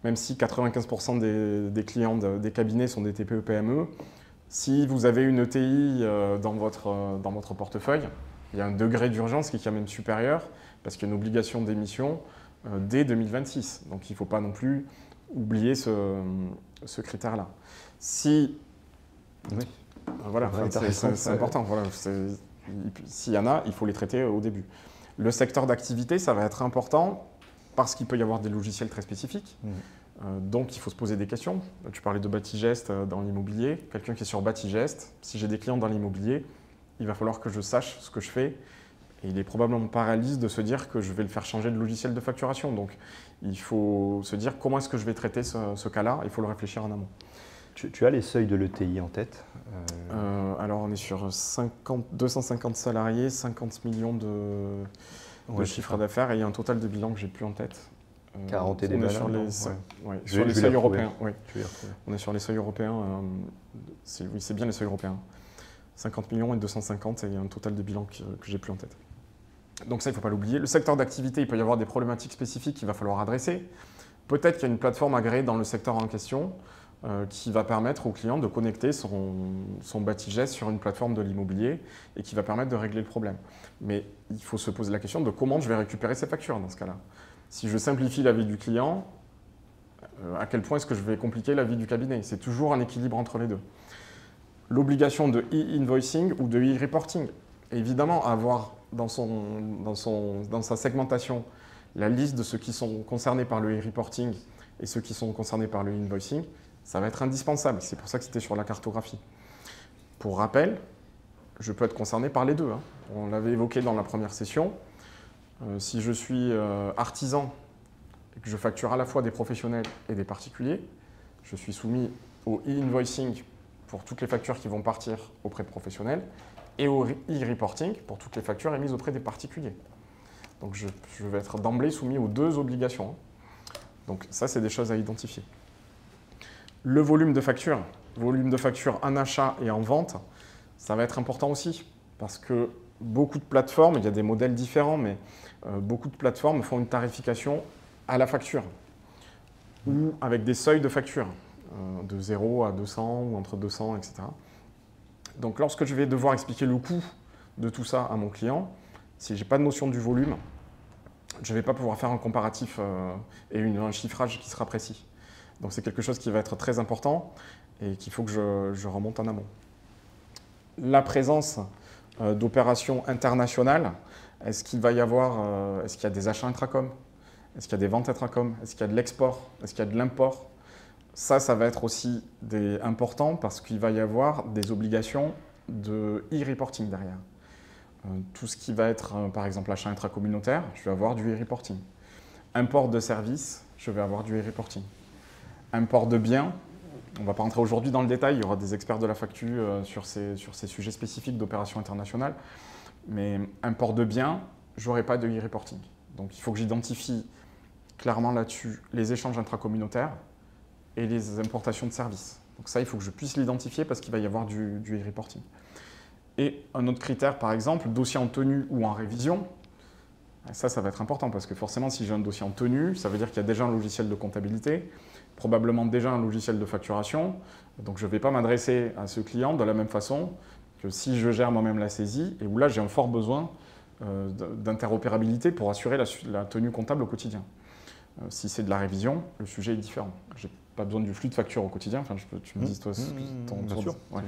Même si 95% des clients des cabinets sont des TPE-PME, si vous avez une ETI dans votre portefeuille, il y a un degré d'urgence qui est quand même supérieur, parce qu'il y a une obligation d'émission dès 2026. Donc il ne faut pas non plus oublier ce critère-là. Si... Oui. Voilà, c'est important. Voilà, s'il y en a, il faut les traiter au début. Le secteur d'activité, ça va être important parce qu'il peut y avoir des logiciels très spécifiques. Donc il faut se poser des questions. Tu parlais de Batigest dans l'immobilier. Quelqu'un qui est sur Batigest, si j'ai des clients dans l'immobilier, il va falloir que je sache ce que je fais. Et il est probablement pas réaliste de se dire que je vais le faire changer de logiciel de facturation. Donc il faut se dire comment est-ce que je vais traiter ce cas-là. Il faut le réfléchir en amont. Tu as les seuils de l'ETI en tête? Alors on est sur 250 salariés, 50 millions de chiffre d'affaires et il y a un total de bilan que j'ai plus en tête. 40 et des balles. Sur les seuils européens. Oui. On est sur les seuils européens. Oui, c'est bien les seuils européens. 50 millions et 250 et il y a un total de bilan que j'ai plus en tête. Donc ça, il ne faut pas l'oublier. Le secteur d'activité, il peut y avoir des problématiques spécifiques qu'il va falloir adresser. Peut-être qu'il y a une plateforme agréée dans le secteur en question. qui va permettre au client de connecter son bâti-geste sur une plateforme de l'immobilier et qui va permettre de régler le problème. Mais il faut se poser la question de comment je vais récupérer ces factures dans ce cas-là. Si je simplifie la vie du client, à quel point est-ce que je vais compliquer la vie du cabinet? C'est toujours un équilibre entre les deux. L'obligation de e-invoicing ou de e-reporting. Évidemment, avoir dans sa segmentation la liste de ceux qui sont concernés par le e-reporting et ceux qui sont concernés par le e-invoicing, ça va être indispensable. C'est pour ça que c'était sur la cartographie. Pour rappel, je peux être concerné par les deux. On l'avait évoqué dans la première session. Si je suis artisan et que je facture à la fois des professionnels et des particuliers, je suis soumis au e-invoicing pour toutes les factures qui vont partir auprès de professionnels et au e-reporting pour toutes les factures émises auprès des particuliers. Donc je vais être d'emblée soumis aux deux obligations. Donc ça, c'est des choses à identifier. Le volume de factures en achat et en vente, ça va être important aussi parce que beaucoup de plateformes, il y a des modèles différents, mais beaucoup de plateformes font une tarification à la facture ou avec des seuils de facture de 0 à 200 ou entre 200, etc. Donc lorsque je vais devoir expliquer le coût de tout ça à mon client, si je n'ai pas de notion du volume, je ne vais pas pouvoir faire un comparatif et un chiffrage qui sera précis. Donc c'est quelque chose qui va être très important et qu'il faut que je remonte en amont. La présence d'opérations internationales, est-ce qu'il y a des achats intracom? Est-ce qu'il y a des ventes intracom? Est-ce qu'il y a de l'export? Est-ce qu'il y a de l'import? Ça va être aussi important parce qu'il va y avoir des obligations de e-reporting derrière. Tout ce qui va être, par exemple, achat intracommunautaire, je vais avoir du e-reporting. Import de services, je vais avoir du e-reporting. Import de biens, on ne va pas rentrer aujourd'hui dans le détail, il y aura des experts de la factu sur ces sujets spécifiques d'opérations internationales. Mais import de biens, je n'aurai pas de e-reporting. Donc il faut que j'identifie clairement là-dessus les échanges intracommunautaires et les importations de services. Donc ça, il faut que je puisse l'identifier parce qu'il va y avoir du e-reporting. Et un autre critère, par exemple, dossier en tenue ou en révision. Ça va être important parce que forcément, si j'ai un dossier en tenue, ça veut dire qu'il y a déjà un logiciel de comptabilité, probablement déjà un logiciel de facturation. Donc je ne vais pas m'adresser à ce client de la même façon que si je gère moi-même la saisie et où là, j'ai un fort besoin d'interopérabilité pour assurer la tenue comptable au quotidien. Si c'est de la révision, le sujet est différent. Je n'ai pas besoin du flux de facture au quotidien. Enfin, tu me dis toi ton tour. Ouais.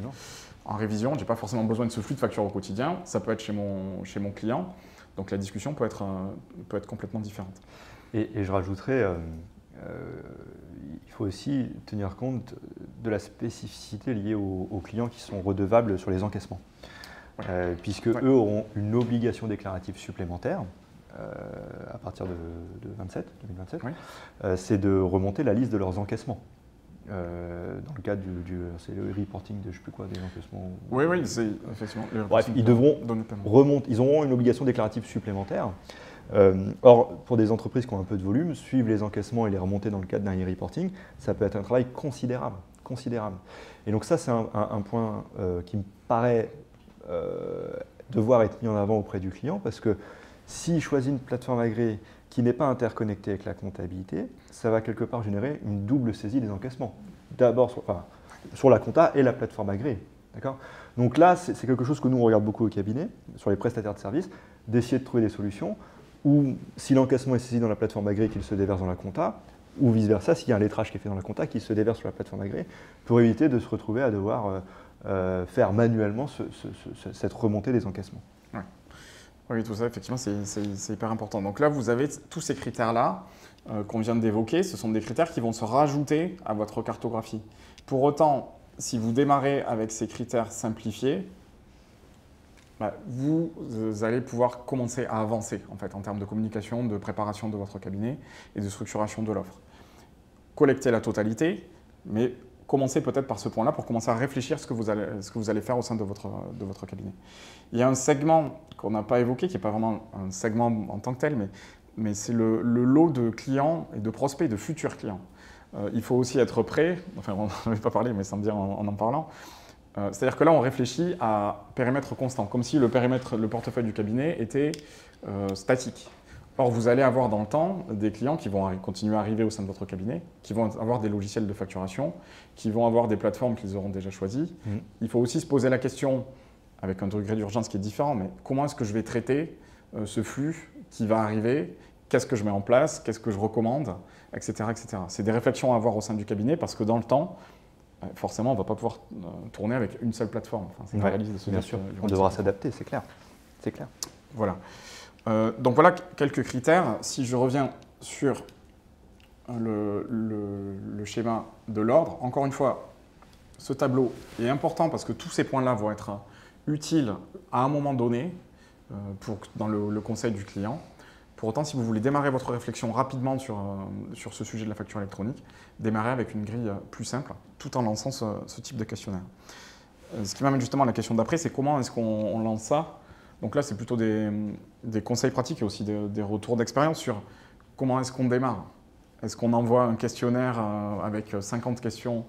En révision, je n'ai pas forcément besoin de ce flux de facture au quotidien. Ça peut être chez mon client. Donc la discussion peut être complètement différente. Et je rajouterais, il faut aussi tenir compte de la spécificité liée aux clients qui sont redevables sur les encaissements. Puisque eux auront une obligation déclarative supplémentaire à partir de 2027, c'est de remonter la liste de leurs encaissements. Dans le cadre c'est le reporting de je ne sais plus quoi, des encaissements. Oui, c'est effectivement. Bref, ils devront remonter, ils auront une obligation déclarative supplémentaire. Or, pour des entreprises qui ont un peu de volume, suivre les encaissements et les remonter dans le cadre d'un e-reporting, ça peut être un travail considérable. Et donc ça, c'est un point qui me paraît devoir être mis en avant auprès du client parce que s'il choisit une plateforme agréée qui n'est pas interconnectée avec la comptabilité, ça va quelque part générer une double saisie des encaissements. D'abord sur la compta et la plateforme agréée. Donc là, c'est quelque chose que nous on regarde beaucoup au cabinet, sur les prestataires de services, d'essayer de trouver des solutions où si l'encaissement est saisi dans la plateforme agréée, qu'il se déverse dans la compta, ou vice-versa, s'il y a un lettrage qui est fait dans la compta, qui se déverse sur la plateforme agréée, pour éviter de se retrouver à devoir faire manuellement cette remontée des encaissements. Oui, tout ça, effectivement, c'est hyper important. Donc là, vous avez tous ces critères-là qu'on vient d'évoquer. Ce sont des critères qui vont se rajouter à votre cartographie. Pour autant, si vous démarrez avec ces critères simplifiés, vous allez pouvoir commencer à avancer en termes de communication, de préparation de votre cabinet et de structuration de l'offre. Collectez la totalité, mais commencez peut-être par ce point-là pour commencer à réfléchir ce que vous allez faire au sein de votre cabinet. Il y a un segment qu'on n'a pas évoqué, qui n'est pas vraiment un segment en tant que tel, mais c'est le lot de clients et de prospects, de futurs clients. Il faut aussi être prêt, enfin on n'en avait pas parlé, mais sans me dire en parlant, c'est-à-dire que là on réfléchit à périmètre constant, comme si le portefeuille du cabinet était statique. Or, vous allez avoir dans le temps des clients qui vont continuer à arriver au sein de votre cabinet, qui vont avoir des logiciels de facturation, qui vont avoir des plateformes qu'ils auront déjà choisies. Il faut aussi se poser la question, avec un degré d'urgence qui est différent, mais comment est-ce que je vais traiter ce flux qui va arriver? Qu'est-ce que je mets en place? Qu'est-ce que je recommande? Etc. etc. C'est des réflexions à avoir au sein du cabinet parce que dans le temps, forcément, on ne va pas pouvoir tourner avec une seule plateforme. Enfin, c'est réaliste de se bien dire sûr, que- on devra s'adapter, c'est clair. C'est clair. Voilà. Donc voilà quelques critères. Si je reviens sur le schéma de l'ordre, encore une fois, ce tableau est important parce que tous ces points-là vont être utiles à un moment donné dans le conseil du client. Pour autant, si vous voulez démarrer votre réflexion rapidement sur ce sujet de la facture électronique, démarrez avec une grille plus simple, tout en lançant ce type de questionnaire. Ce qui m'amène justement à la question d'après, c'est comment est-ce qu'on lance ça? Donc là, c'est plutôt des conseils pratiques et aussi des retours d'expérience sur comment est-ce qu'on démarre. Est-ce qu'on envoie un questionnaire avec 50 questions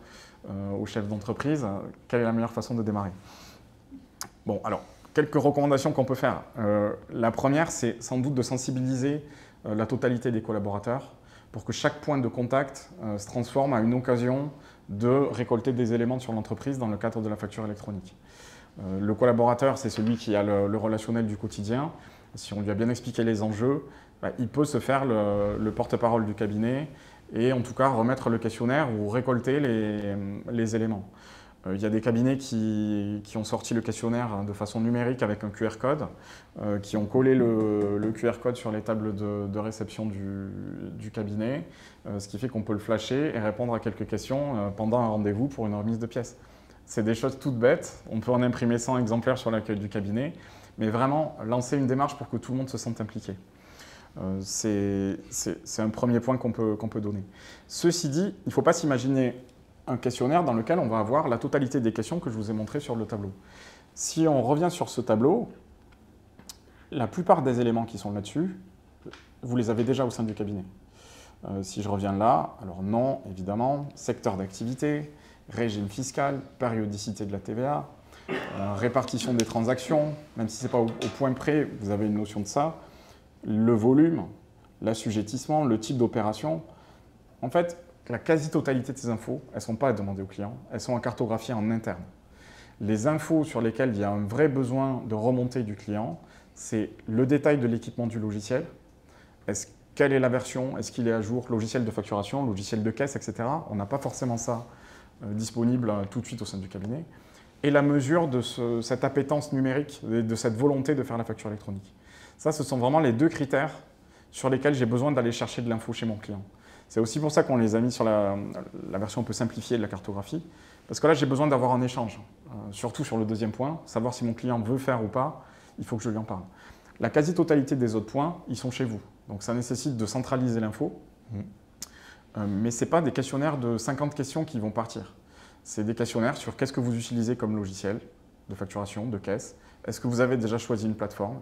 au chef d'entreprise? Quelle est la meilleure façon de démarrer? Bon, alors, quelques recommandations qu'on peut faire. La première, c'est sans doute de sensibiliser la totalité des collaborateurs pour que chaque point de contact se transforme à une occasion de récolter des éléments sur l'entreprise dans le cadre de la facture électronique. Le collaborateur, c'est celui qui a le relationnel du quotidien. Si on lui a bien expliqué les enjeux, il peut se faire le porte-parole du cabinet et en tout cas remettre le questionnaire ou récolter les éléments. Il y a des cabinets qui ont sorti le questionnaire de façon numérique avec un QR code, qui ont collé le QR code sur les tables de réception du cabinet, ce qui fait qu'on peut le flasher et répondre à quelques questions pendant un rendez-vous pour une remise de pièces. C'est des choses toutes bêtes, on peut en imprimer 100 exemplaires sur l'accueil du cabinet, mais vraiment lancer une démarche pour que tout le monde se sente impliqué. C'est un premier point qu'on peut donner. Ceci dit, il ne faut pas s'imaginer un questionnaire dans lequel on va avoir la totalité des questions que je vous ai montrées sur le tableau. Si on revient sur ce tableau, la plupart des éléments qui sont là-dessus, vous les avez déjà au sein du cabinet. Si je reviens là, alors non, évidemment, secteur d'activité, régime fiscal, périodicité de la TVA, répartition des transactions, même si ce n'est pas au point près, vous avez une notion de ça, le volume, l'assujettissement, le type d'opération. En fait, la quasi-totalité de ces infos, elles ne sont pas à demander aux clients, elles sont à cartographier en interne. Les infos sur lesquelles il y a un vrai besoin de remontée du client, c'est le détail de l'équipement du logiciel, quelle est la version, est-ce qu'il est à jour, logiciel de facturation, logiciel de caisse, etc. On n'a pas forcément ça disponible tout de suite au sein du cabinet. Et la mesure de cette appétence numérique, de cette volonté de faire la facture électronique. Ça, ce sont vraiment les deux critères sur lesquels j'ai besoin d'aller chercher de l'info chez mon client. C'est aussi pour ça qu'on les a mis sur la version un peu simplifiée de la cartographie, parce que là, j'ai besoin d'avoir un échange, surtout sur le deuxième point, savoir si mon client veut faire ou pas, il faut que je lui en parle. La quasi-totalité des autres points, ils sont chez vous, donc ça nécessite de centraliser l'info, mais ce n'est pas des questionnaires de 50 questions qui vont partir. C'est des questionnaires sur qu'est-ce que vous utilisez comme logiciel de facturation, de caisse, est-ce que vous avez déjà choisi une plateforme,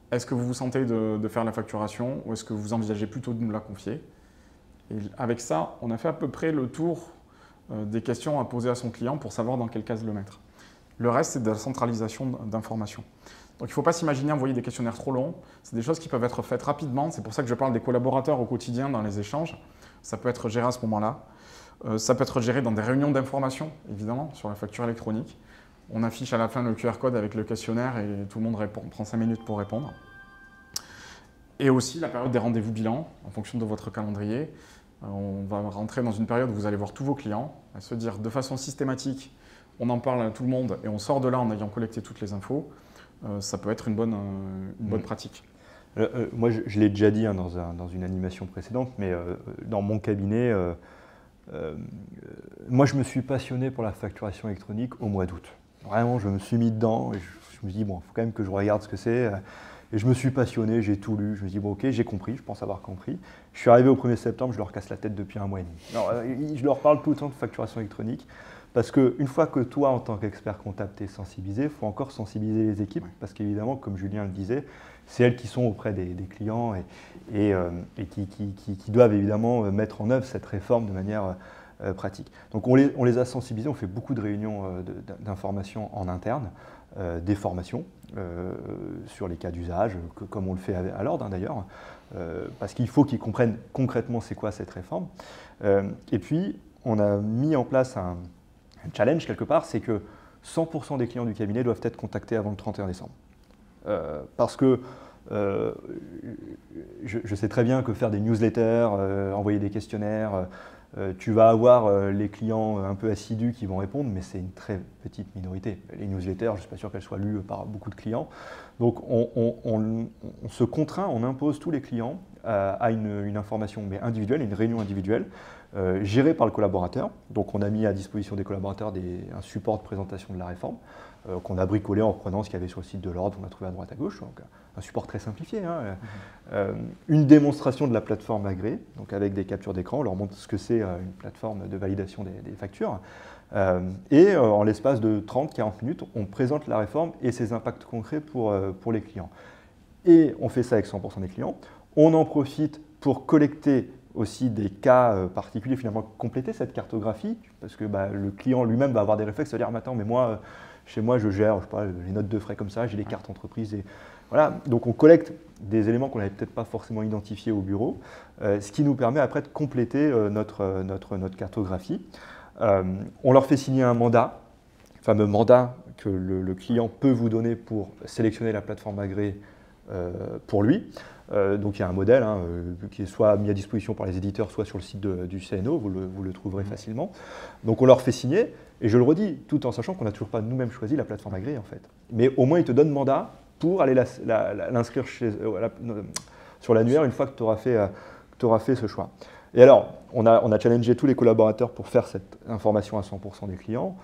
est-ce que vous vous sentez de faire la facturation ou est-ce que vous envisagez plutôt de nous la confier? Et avec ça, on a fait à peu près le tour des questions à poser à son client pour savoir dans quelle case le mettre. Le reste, c'est de la centralisation d'informations. Donc il ne faut pas s'imaginer envoyer des questionnaires trop longs. C'est des choses qui peuvent être faites rapidement. C'est pour ça que je parle des collaborateurs au quotidien dans les échanges. Ça peut être géré à ce moment-là. Ça peut être géré dans des réunions d'information, évidemment, sur la facture électronique. On affiche à la fin le QR code avec le questionnaire et tout le monde prend 5 minutes pour répondre. Et aussi la période des rendez-vous bilan, en fonction de votre calendrier. On va rentrer dans une période où vous allez voir tous vos clients, à se dire de façon systématique, on en parle à tout le monde et on sort de là en ayant collecté toutes les infos. Ça peut être une bonne pratique. Moi, je l'ai déjà dit dans une animation précédente, mais dans mon cabinet, moi, je me suis passionné pour la facturation électronique au mois d'août. Vraiment, je me suis mis dedans et je me dis, bon, il faut quand même que je regarde ce que c'est. Et je me suis passionné, j'ai tout lu. Je me dis, bon, ok, j'ai compris, je pense avoir compris. Je suis arrivé au 1er septembre, je leur casse la tête depuis un mois et demi. Alors, je leur parle tout le temps de facturation électronique. Parce qu'une fois que toi, en tant qu'expert comptable, tu es sensibilisé, il faut encore sensibiliser les équipes. Parce qu'évidemment, comme Julien le disait, c'est elles qui sont auprès des clients et qui doivent évidemment mettre en œuvre cette réforme de manière pratique. Donc on les a sensibilisés, on fait beaucoup de réunions d'information en interne. des formations sur les cas d'usage, comme on le fait à l'ordre d'ailleurs, parce qu'il faut qu'ils comprennent concrètement c'est quoi cette réforme. Et puis, on a mis en place un challenge quelque part, c'est que 100% des clients du cabinet doivent être contactés avant le 31 décembre. Parce que je sais très bien que faire des newsletters, envoyer des questionnaires, tu vas avoir les clients un peu assidus qui vont répondre, mais c'est une très petite minorité. Les newsletters, je ne suis pas sûr qu'elles soient lues par beaucoup de clients. Donc on se contraint, on impose tous les clients à une information mais individuelle, une réunion individuelle, gérée par le collaborateur. Donc on a mis à disposition des collaborateurs un support de présentation de la réforme qu'on a bricolé en reprenant ce qu'il y avait sur le site de l'ordre, on a trouvé à droite à gauche. Donc, un support très simplifié. Une démonstration de la plateforme Agré, donc avec des captures d'écran, on leur montre ce que c'est une plateforme de validation des factures. Et en l'espace de 30-40 minutes, on présente la réforme et ses impacts concrets pour les clients. Et on fait ça avec 100% des clients. On en profite pour collecter aussi des cas particuliers, finalement compléter cette cartographie, parce que le client lui-même va avoir des réflexes, c'est-à-dire, attends, mais moi, chez moi, je gère, je sais pas, les notes de frais comme ça, j'ai les cartes entreprises. Et voilà. Donc on collecte des éléments qu'on n'avait peut-être pas forcément identifiés au bureau, ce qui nous permet après de compléter notre cartographie. On leur fait signer un mandat, le fameux mandat que le client peut vous donner pour sélectionner la plateforme Agré pour lui. Donc il y a un modèle qui est soit mis à disposition par les éditeurs, soit sur le site du CNO, vous le trouverez facilement. Donc on leur fait signer, et je le redis, tout en sachant qu'on n'a toujours pas nous-mêmes choisi la plateforme Agré en fait. Mais au moins ils te donnent mandat pour aller l'inscrire sur l'annuaire une fois que tu auras fait ce choix. Et alors, on a challengé tous les collaborateurs pour faire cette information à 100% des clients.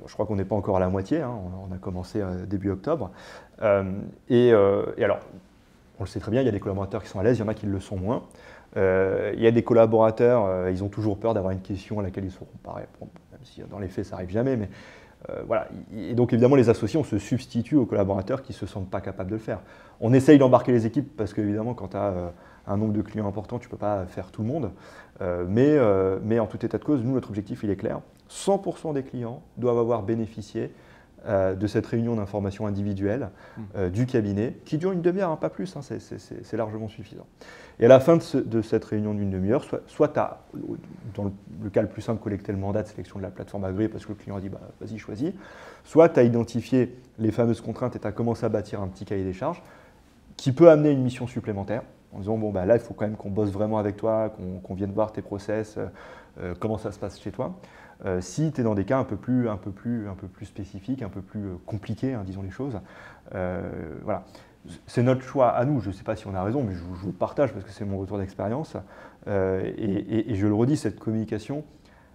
Je crois qu'on n'est pas encore à la moitié, on a commencé début octobre. Et alors, on le sait très bien, il y a des collaborateurs qui sont à l'aise, il y en a qui le sont moins. Il y a des collaborateurs, ils ont toujours peur d'avoir une question à laquelle ils ne sauront pas répondre, même si dans les faits ça n'arrive jamais. Mais voilà. Et donc évidemment, les associés, on se substitue aux collaborateurs qui ne se sentent pas capables de le faire. On essaye d'embarquer les équipes parce qu'évidemment, quand tu as un nombre de clients important, tu ne peux pas faire tout le monde. Mais en tout état de cause, nous, notre objectif, il est clair. 100% des clients doivent avoir bénéficié de cette réunion d'information individuelle du cabinet, qui dure une demi-heure, pas plus, c'est largement suffisant. Et à la fin de cette réunion d'une demi-heure, soit tu as, dans le cas le plus simple, collecté le mandat de sélection de la plateforme Agré parce que le client a dit vas-y, choisis, soit tu as identifié les fameuses contraintes et tu as commencé à bâtir un petit cahier des charges qui peut amener une mission supplémentaire en disant bon, là, il faut quand même qu'on bosse vraiment avec toi, qu'on vienne voir tes process, comment ça se passe chez toi. Si tu es dans des cas un peu plus spécifiques, un peu plus compliqués, disons les choses. Voilà. C'est notre choix à nous, je ne sais pas si on a raison, mais je vous le partage parce que c'est mon retour d'expérience. Et je le redis, cette communication,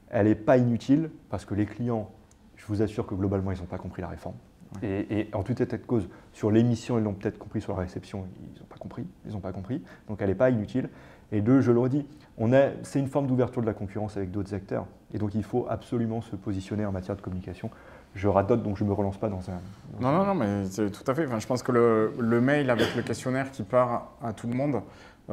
elle n'est pas inutile parce que les clients, je vous assure que globalement, ils n'ont pas compris la réforme. Ouais. Et en tout état de cause, sur l'émission, ils l'ont peut-être compris, sur la réception, ils n'ont pas compris. Donc elle n'est pas inutile. Et deux, je le redis, c'est une forme d'ouverture de la concurrence avec d'autres acteurs. Et donc il faut absolument se positionner en matière de communication. Je radote, donc je ne me relance pas dans un... Non, mais c'est tout à fait. Enfin, je pense que le mail avec le questionnaire qui part à tout le monde,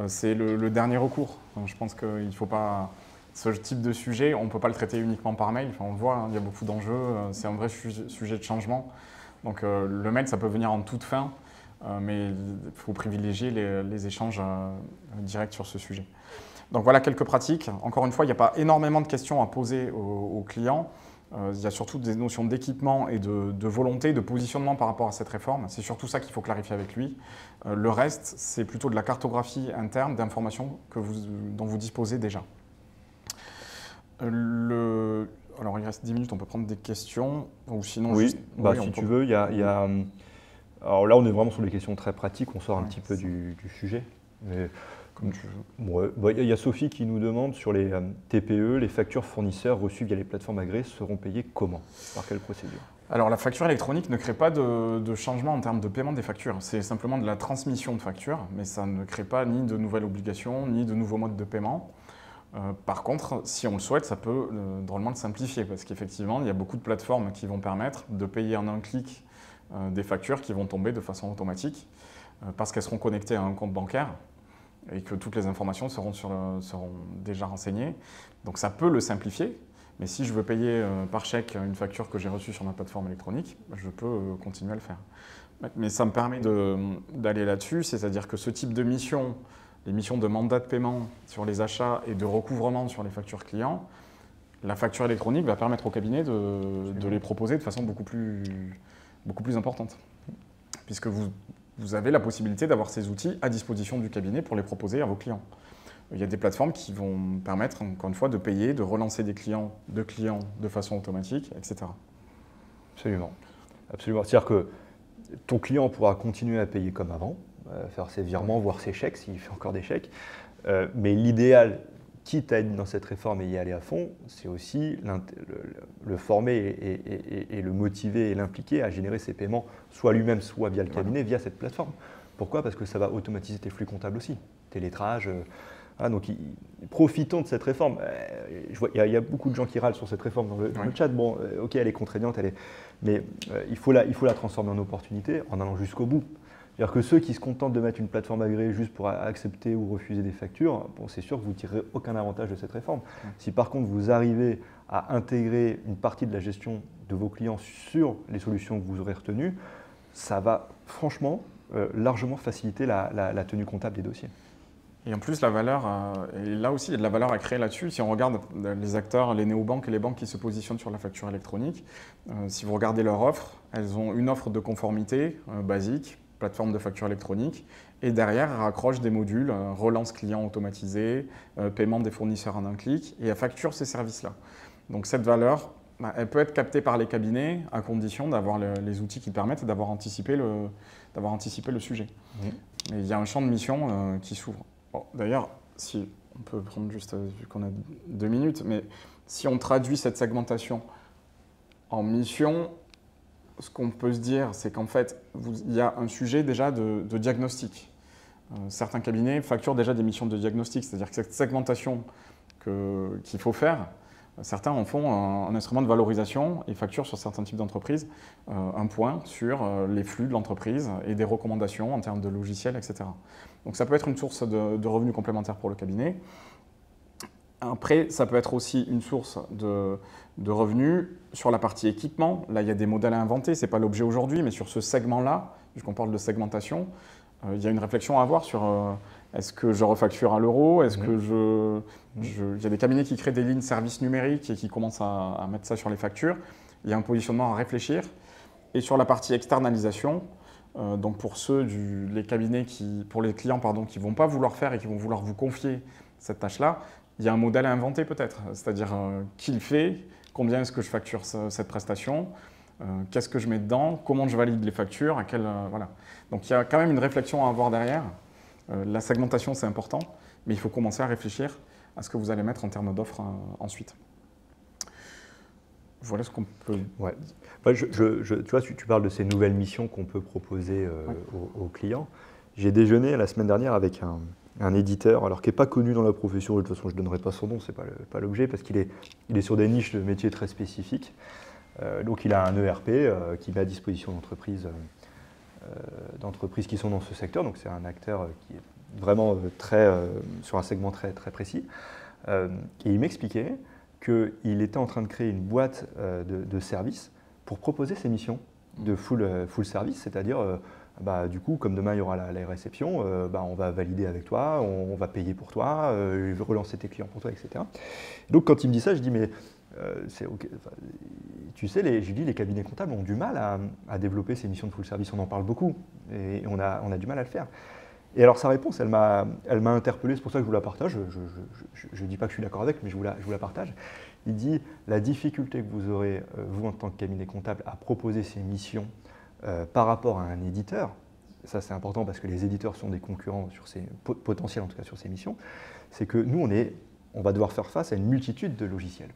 c'est le dernier recours. Enfin, je pense qu'il ne faut pas... Ce type de sujet, on ne peut pas le traiter uniquement par mail. Enfin, on le voit, il y a beaucoup d'enjeux. C'est un vrai sujet de changement. Donc le mail, ça peut venir en toute fin, mais il faut privilégier les échanges directs sur ce sujet. Donc voilà quelques pratiques. Encore une fois, il n'y a pas énormément de questions à poser aux clients. Il y a surtout des notions d'équipement et de volonté, de positionnement par rapport à cette réforme. C'est surtout ça qu'il faut clarifier avec lui. Le reste, c'est plutôt de la cartographie interne d'informations dont vous disposez déjà. Alors, il reste 10 minutes, on peut prendre des questions. Ou sinon, oui, si tu veux, il y a... Alors là, on est vraiment sur des questions très pratiques, on sort un petit peu du sujet. Mais... Il y a Sophie qui nous demande sur les TPE, les factures fournisseurs reçues via les plateformes Agré seront payées comment? Par quelle procédure? Alors la facture électronique ne crée pas de changement en termes de paiement des factures. C'est simplement de la transmission de factures, mais ça ne crée pas ni de nouvelles obligations, ni de nouveaux modes de paiement. Par contre, si on le souhaite, ça peut drôlement le simplifier, parce qu'effectivement, il y a beaucoup de plateformes qui vont permettre de payer en un clic des factures qui vont tomber de façon automatique, parce qu'elles seront connectées à un compte bancaire, et que toutes les informations seront déjà renseignées. Donc ça peut le simplifier, Mais si je veux payer par chèque une facture que j'ai reçue sur ma plateforme électronique, je peux continuer à le faire. Mais ça me permet d'aller là-dessus, c'est-à-dire que ce type de mission, les missions de mandat de paiement sur les achats et de recouvrement sur les factures clients, la facture électronique va permettre au cabinet de les proposer de façon beaucoup plus importante. Puisque vous avez la possibilité d'avoir ces outils à disposition du cabinet pour les proposer à vos clients. Il y a des plateformes qui vont permettre, encore une fois, de payer, de relancer des clients de façon automatique, etc. Absolument. Absolument. C'est-à-dire que ton client pourra continuer à payer comme avant, faire ses virements, voir ses chèques, s'il fait encore des chèques. Mais l'idéal, quitte à être dans cette réforme et y aller à fond, c'est aussi le former et le motiver et l'impliquer à générer ses paiements, soit lui-même, soit via le cabinet, via cette plateforme. Pourquoi? Parce que ça va automatiser tes flux comptables aussi, tes lettrages. Donc, profitons de cette réforme. Il y a beaucoup de gens qui râlent sur cette réforme dans le chat. Bon, ok, elle est contraignante, mais il faut la transformer en opportunité en allant jusqu'au bout. C'est-à-dire que ceux qui se contentent de mettre une plateforme agréée juste pour accepter ou refuser des factures, bon, c'est sûr que vous ne tirerez aucun avantage de cette réforme. Si par contre vous arrivez à intégrer une partie de la gestion de vos clients sur les solutions que vous aurez retenues, ça va franchement largement faciliter la tenue comptable des dossiers. Et en plus, la valeur, et là aussi, il y a de la valeur à créer là-dessus. Si on regarde les acteurs, les néobanques et les banques qui se positionnent sur la facture électronique, si vous regardez leur offre, elles ont une offre de conformité basique, plateforme de facture électronique, et derrière, elles raccrochent des modules, relance client automatisé, paiement des fournisseurs en un clic, et elles facturent ces services-là. Donc cette valeur, elle peut être captée par les cabinets à condition d'avoir les outils qui permettent d'avoir anticipé le sujet. Mais il y a un champ de mission qui s'ouvre. Bon, d'ailleurs, si on peut prendre juste, vu qu'on a 2 minutes, mais si on traduit cette segmentation en mission, ce qu'on peut se dire, c'est qu'en fait, il y a un sujet déjà de diagnostic. Certains cabinets facturent déjà des missions de diagnostic, c'est-à-dire que cette segmentation qu'il faut faire, certains en font un instrument de valorisation et facturent sur certains types d'entreprises un point sur les flux de l'entreprise et des recommandations en termes de logiciels, etc. Donc ça peut être une source de revenus complémentaires pour le cabinet. Après, ça peut être aussi une source de revenus sur la partie équipement. Là, il y a des modèles à inventer, ce n'est pas l'objet aujourd'hui, mais sur ce segment-là, puisqu'on parle de segmentation, il y a une réflexion à avoir sur est-ce que je refacture à l'euro, est-ce que il y a des cabinets qui créent des lignes services numériques et qui commencent à mettre ça sur les factures. Il y a un positionnement à réfléchir. Et sur la partie externalisation, donc pour les cabinets pour les clients qui ne vont pas vouloir faire et qui vont vouloir vous confier cette tâche-là, il y a un modèle à inventer peut-être, c'est-à-dire qui le fait, combien est-ce que je facture cette prestation, qu'est-ce que je mets dedans, comment je valide les factures, voilà. Donc il y a quand même une réflexion à avoir derrière. La segmentation c'est important, mais il faut commencer à réfléchir à ce que vous allez mettre en termes d'offres ensuite. Voilà ce qu'on peut... Ouais. Tu vois, tu parles de ces nouvelles missions qu'on peut proposer aux clients. J'ai déjeuné la semaine dernière avec un éditeur, alors qui n'est pas connu dans la profession, de toute façon je ne donnerai pas son nom, ce n'est pas l'objet, parce qu'il est sur des niches de métiers très spécifiques. Donc il a un ERP qui met à disposition d'entreprises qui sont dans ce secteur, donc c'est un acteur qui est vraiment sur un segment très, très précis. Et il m'expliquait qu'il était en train de créer une boîte de services pour proposer ces missions de full service, c'est-à-dire du coup, comme demain il y aura la réception, on va valider avec toi, on va payer pour toi, relancer tes clients pour toi, etc. Donc quand il me dit ça, je dis mais c'est ok. Tu sais, je dis les cabinets comptables ont du mal à développer ces missions de full service. On en parle beaucoup et on a du mal à le faire. Et alors sa réponse, elle m'a interpellé, c'est pour ça que je vous la partage. Je ne dis pas que je suis d'accord avec, mais je vous la partage. Il dit la difficulté que vous aurez, vous en tant que cabinet comptable, à proposer ces missions par rapport à un éditeur, ça c'est important parce que les éditeurs sont des concurrents potentiels en tout cas sur ces missions, c'est que nous on va devoir faire face à une multitude de logiciels.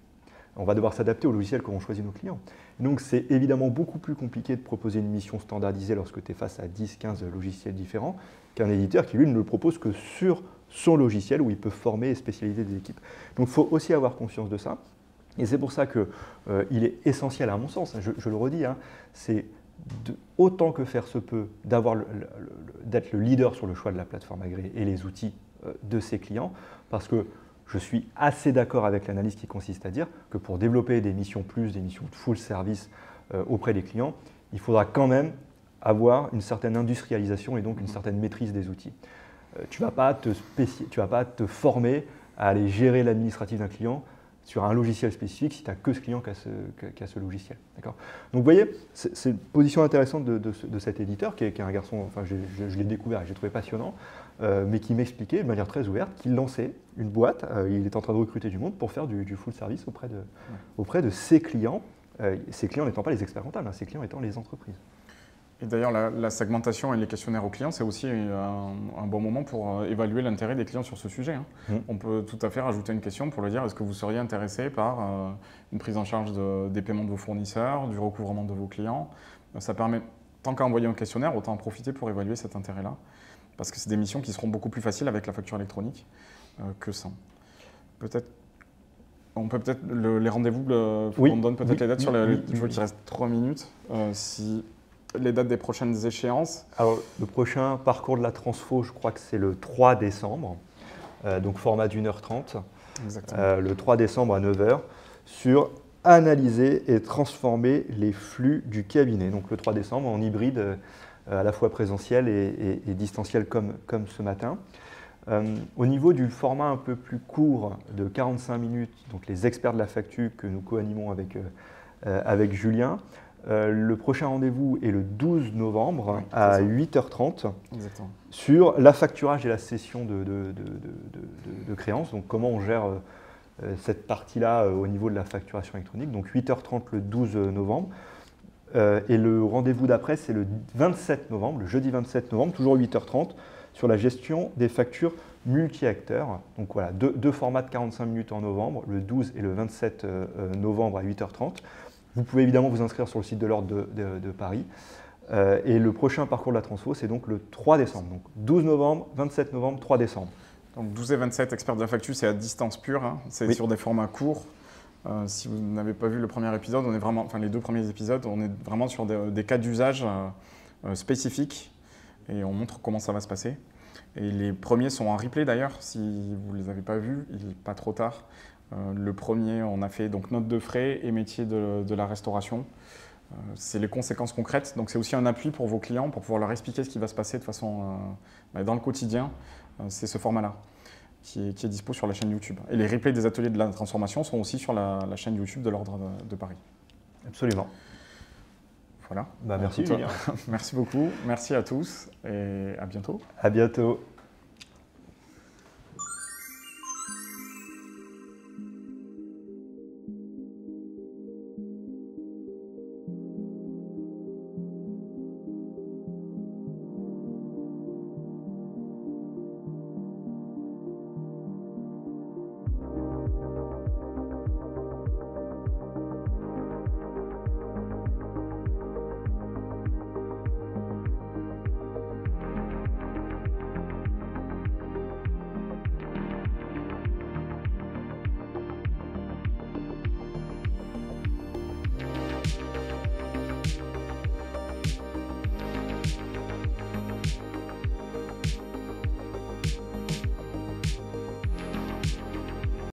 On va devoir s'adapter aux logiciels qu'auront choisi nos clients. Donc c'est évidemment beaucoup plus compliqué de proposer une mission standardisée lorsque tu es face à 10-15 logiciels différents qu'un éditeur qui lui ne le propose que sur son logiciel où il peut former et spécialiser des équipes. Donc il faut aussi avoir conscience de ça. Et c'est pour ça qu'il est essentiel à mon sens, je le redis, c'est autant que faire se peut d'être le leader sur le choix de la plateforme agréée et les outils de ses clients, parce que je suis assez d'accord avec l'analyse qui consiste à dire que pour développer des missions plus, des missions de full service auprès des clients, il faudra quand même avoir une certaine industrialisation et donc une certaine maîtrise des outils. Tu ne vas pas te former à aller gérer l'administratif d'un client sur un logiciel spécifique si tu n'as que ce client qui a ce logiciel. Donc vous voyez, c'est une position intéressante de cet éditeur qui est un garçon, enfin je l'ai découvert et j'ai trouvé passionnant, mais qui m'expliquait de manière très ouverte qu'il lançait une boîte, il est en train de recruter du monde pour faire du full service auprès de ses clients n'étant pas les experts comptables, ses clients étant les entreprises. Et d'ailleurs, la segmentation et les questionnaires aux clients, c'est aussi un bon moment pour évaluer l'intérêt des clients sur ce sujet. On peut tout à fait rajouter une question pour leur dire est-ce que vous seriez intéressé par une prise en charge des paiements de vos fournisseurs, du recouvrement de vos clients. Ça permet, tant qu'à envoyer un questionnaire, autant en profiter pour évaluer cet intérêt-là. Parce que c'est des missions qui seront beaucoup plus faciles avec la facture électronique que sans. On peut peut-être les rendez-vous, on donne peut-être les dates sur les. Je vois qu'il reste 3 minutes. Les dates des prochaines échéances. Alors, le prochain parcours de la transfo, je crois que c'est le 3 décembre, donc format d'1h30. Exactement. Le 3 décembre à 9h, sur analyser et transformer les flux du cabinet. Donc le 3 décembre en hybride, à la fois présentiel et distanciel comme ce matin. Au niveau du format un peu plus court de 45 minutes, donc les experts de la facture que nous co-animons avec Julien, le prochain rendez-vous est le 12 novembre à 8h30 sur l'affacturage et la cession de créances. Donc comment on gère cette partie-là au niveau de la facturation électronique. Donc 8h30 le 12 novembre. Et le rendez-vous d'après, c'est le 27 novembre, le jeudi 27 novembre, toujours 8h30, sur la gestion des factures multi-acteurs. Donc voilà, deux formats de 45 minutes en novembre, le 12 et le 27 novembre à 8h30. Vous pouvez évidemment vous inscrire sur le site de l'Ordre de Paris. Et le prochain parcours de la transfo, c'est donc le 3 décembre. Donc 12 novembre, 27 novembre, 3 décembre. Donc 12 et 27, experts de la facture, c'est à distance pure. C'est sur des formats courts. Si vous n'avez pas vu le premier épisode, on est vraiment, enfin les 2 premiers épisodes, on est vraiment sur des cas d'usage spécifiques et on montre comment ça va se passer. Et les premiers sont en replay d'ailleurs, si vous ne les avez pas vus, il n'est pas trop tard. Le premier, on a fait donc notes de frais et métier de la restauration. C'est les conséquences concrètes, donc c'est aussi un appui pour vos clients pour pouvoir leur expliquer ce qui va se passer de façon dans le quotidien. C'est ce format-là qui est dispo sur la chaîne YouTube. Et les replays des ateliers de la transformation sont aussi sur la chaîne YouTube de l'Ordre de Paris. Absolument. Voilà. Merci Julien. Merci beaucoup, merci à tous et à bientôt. À bientôt.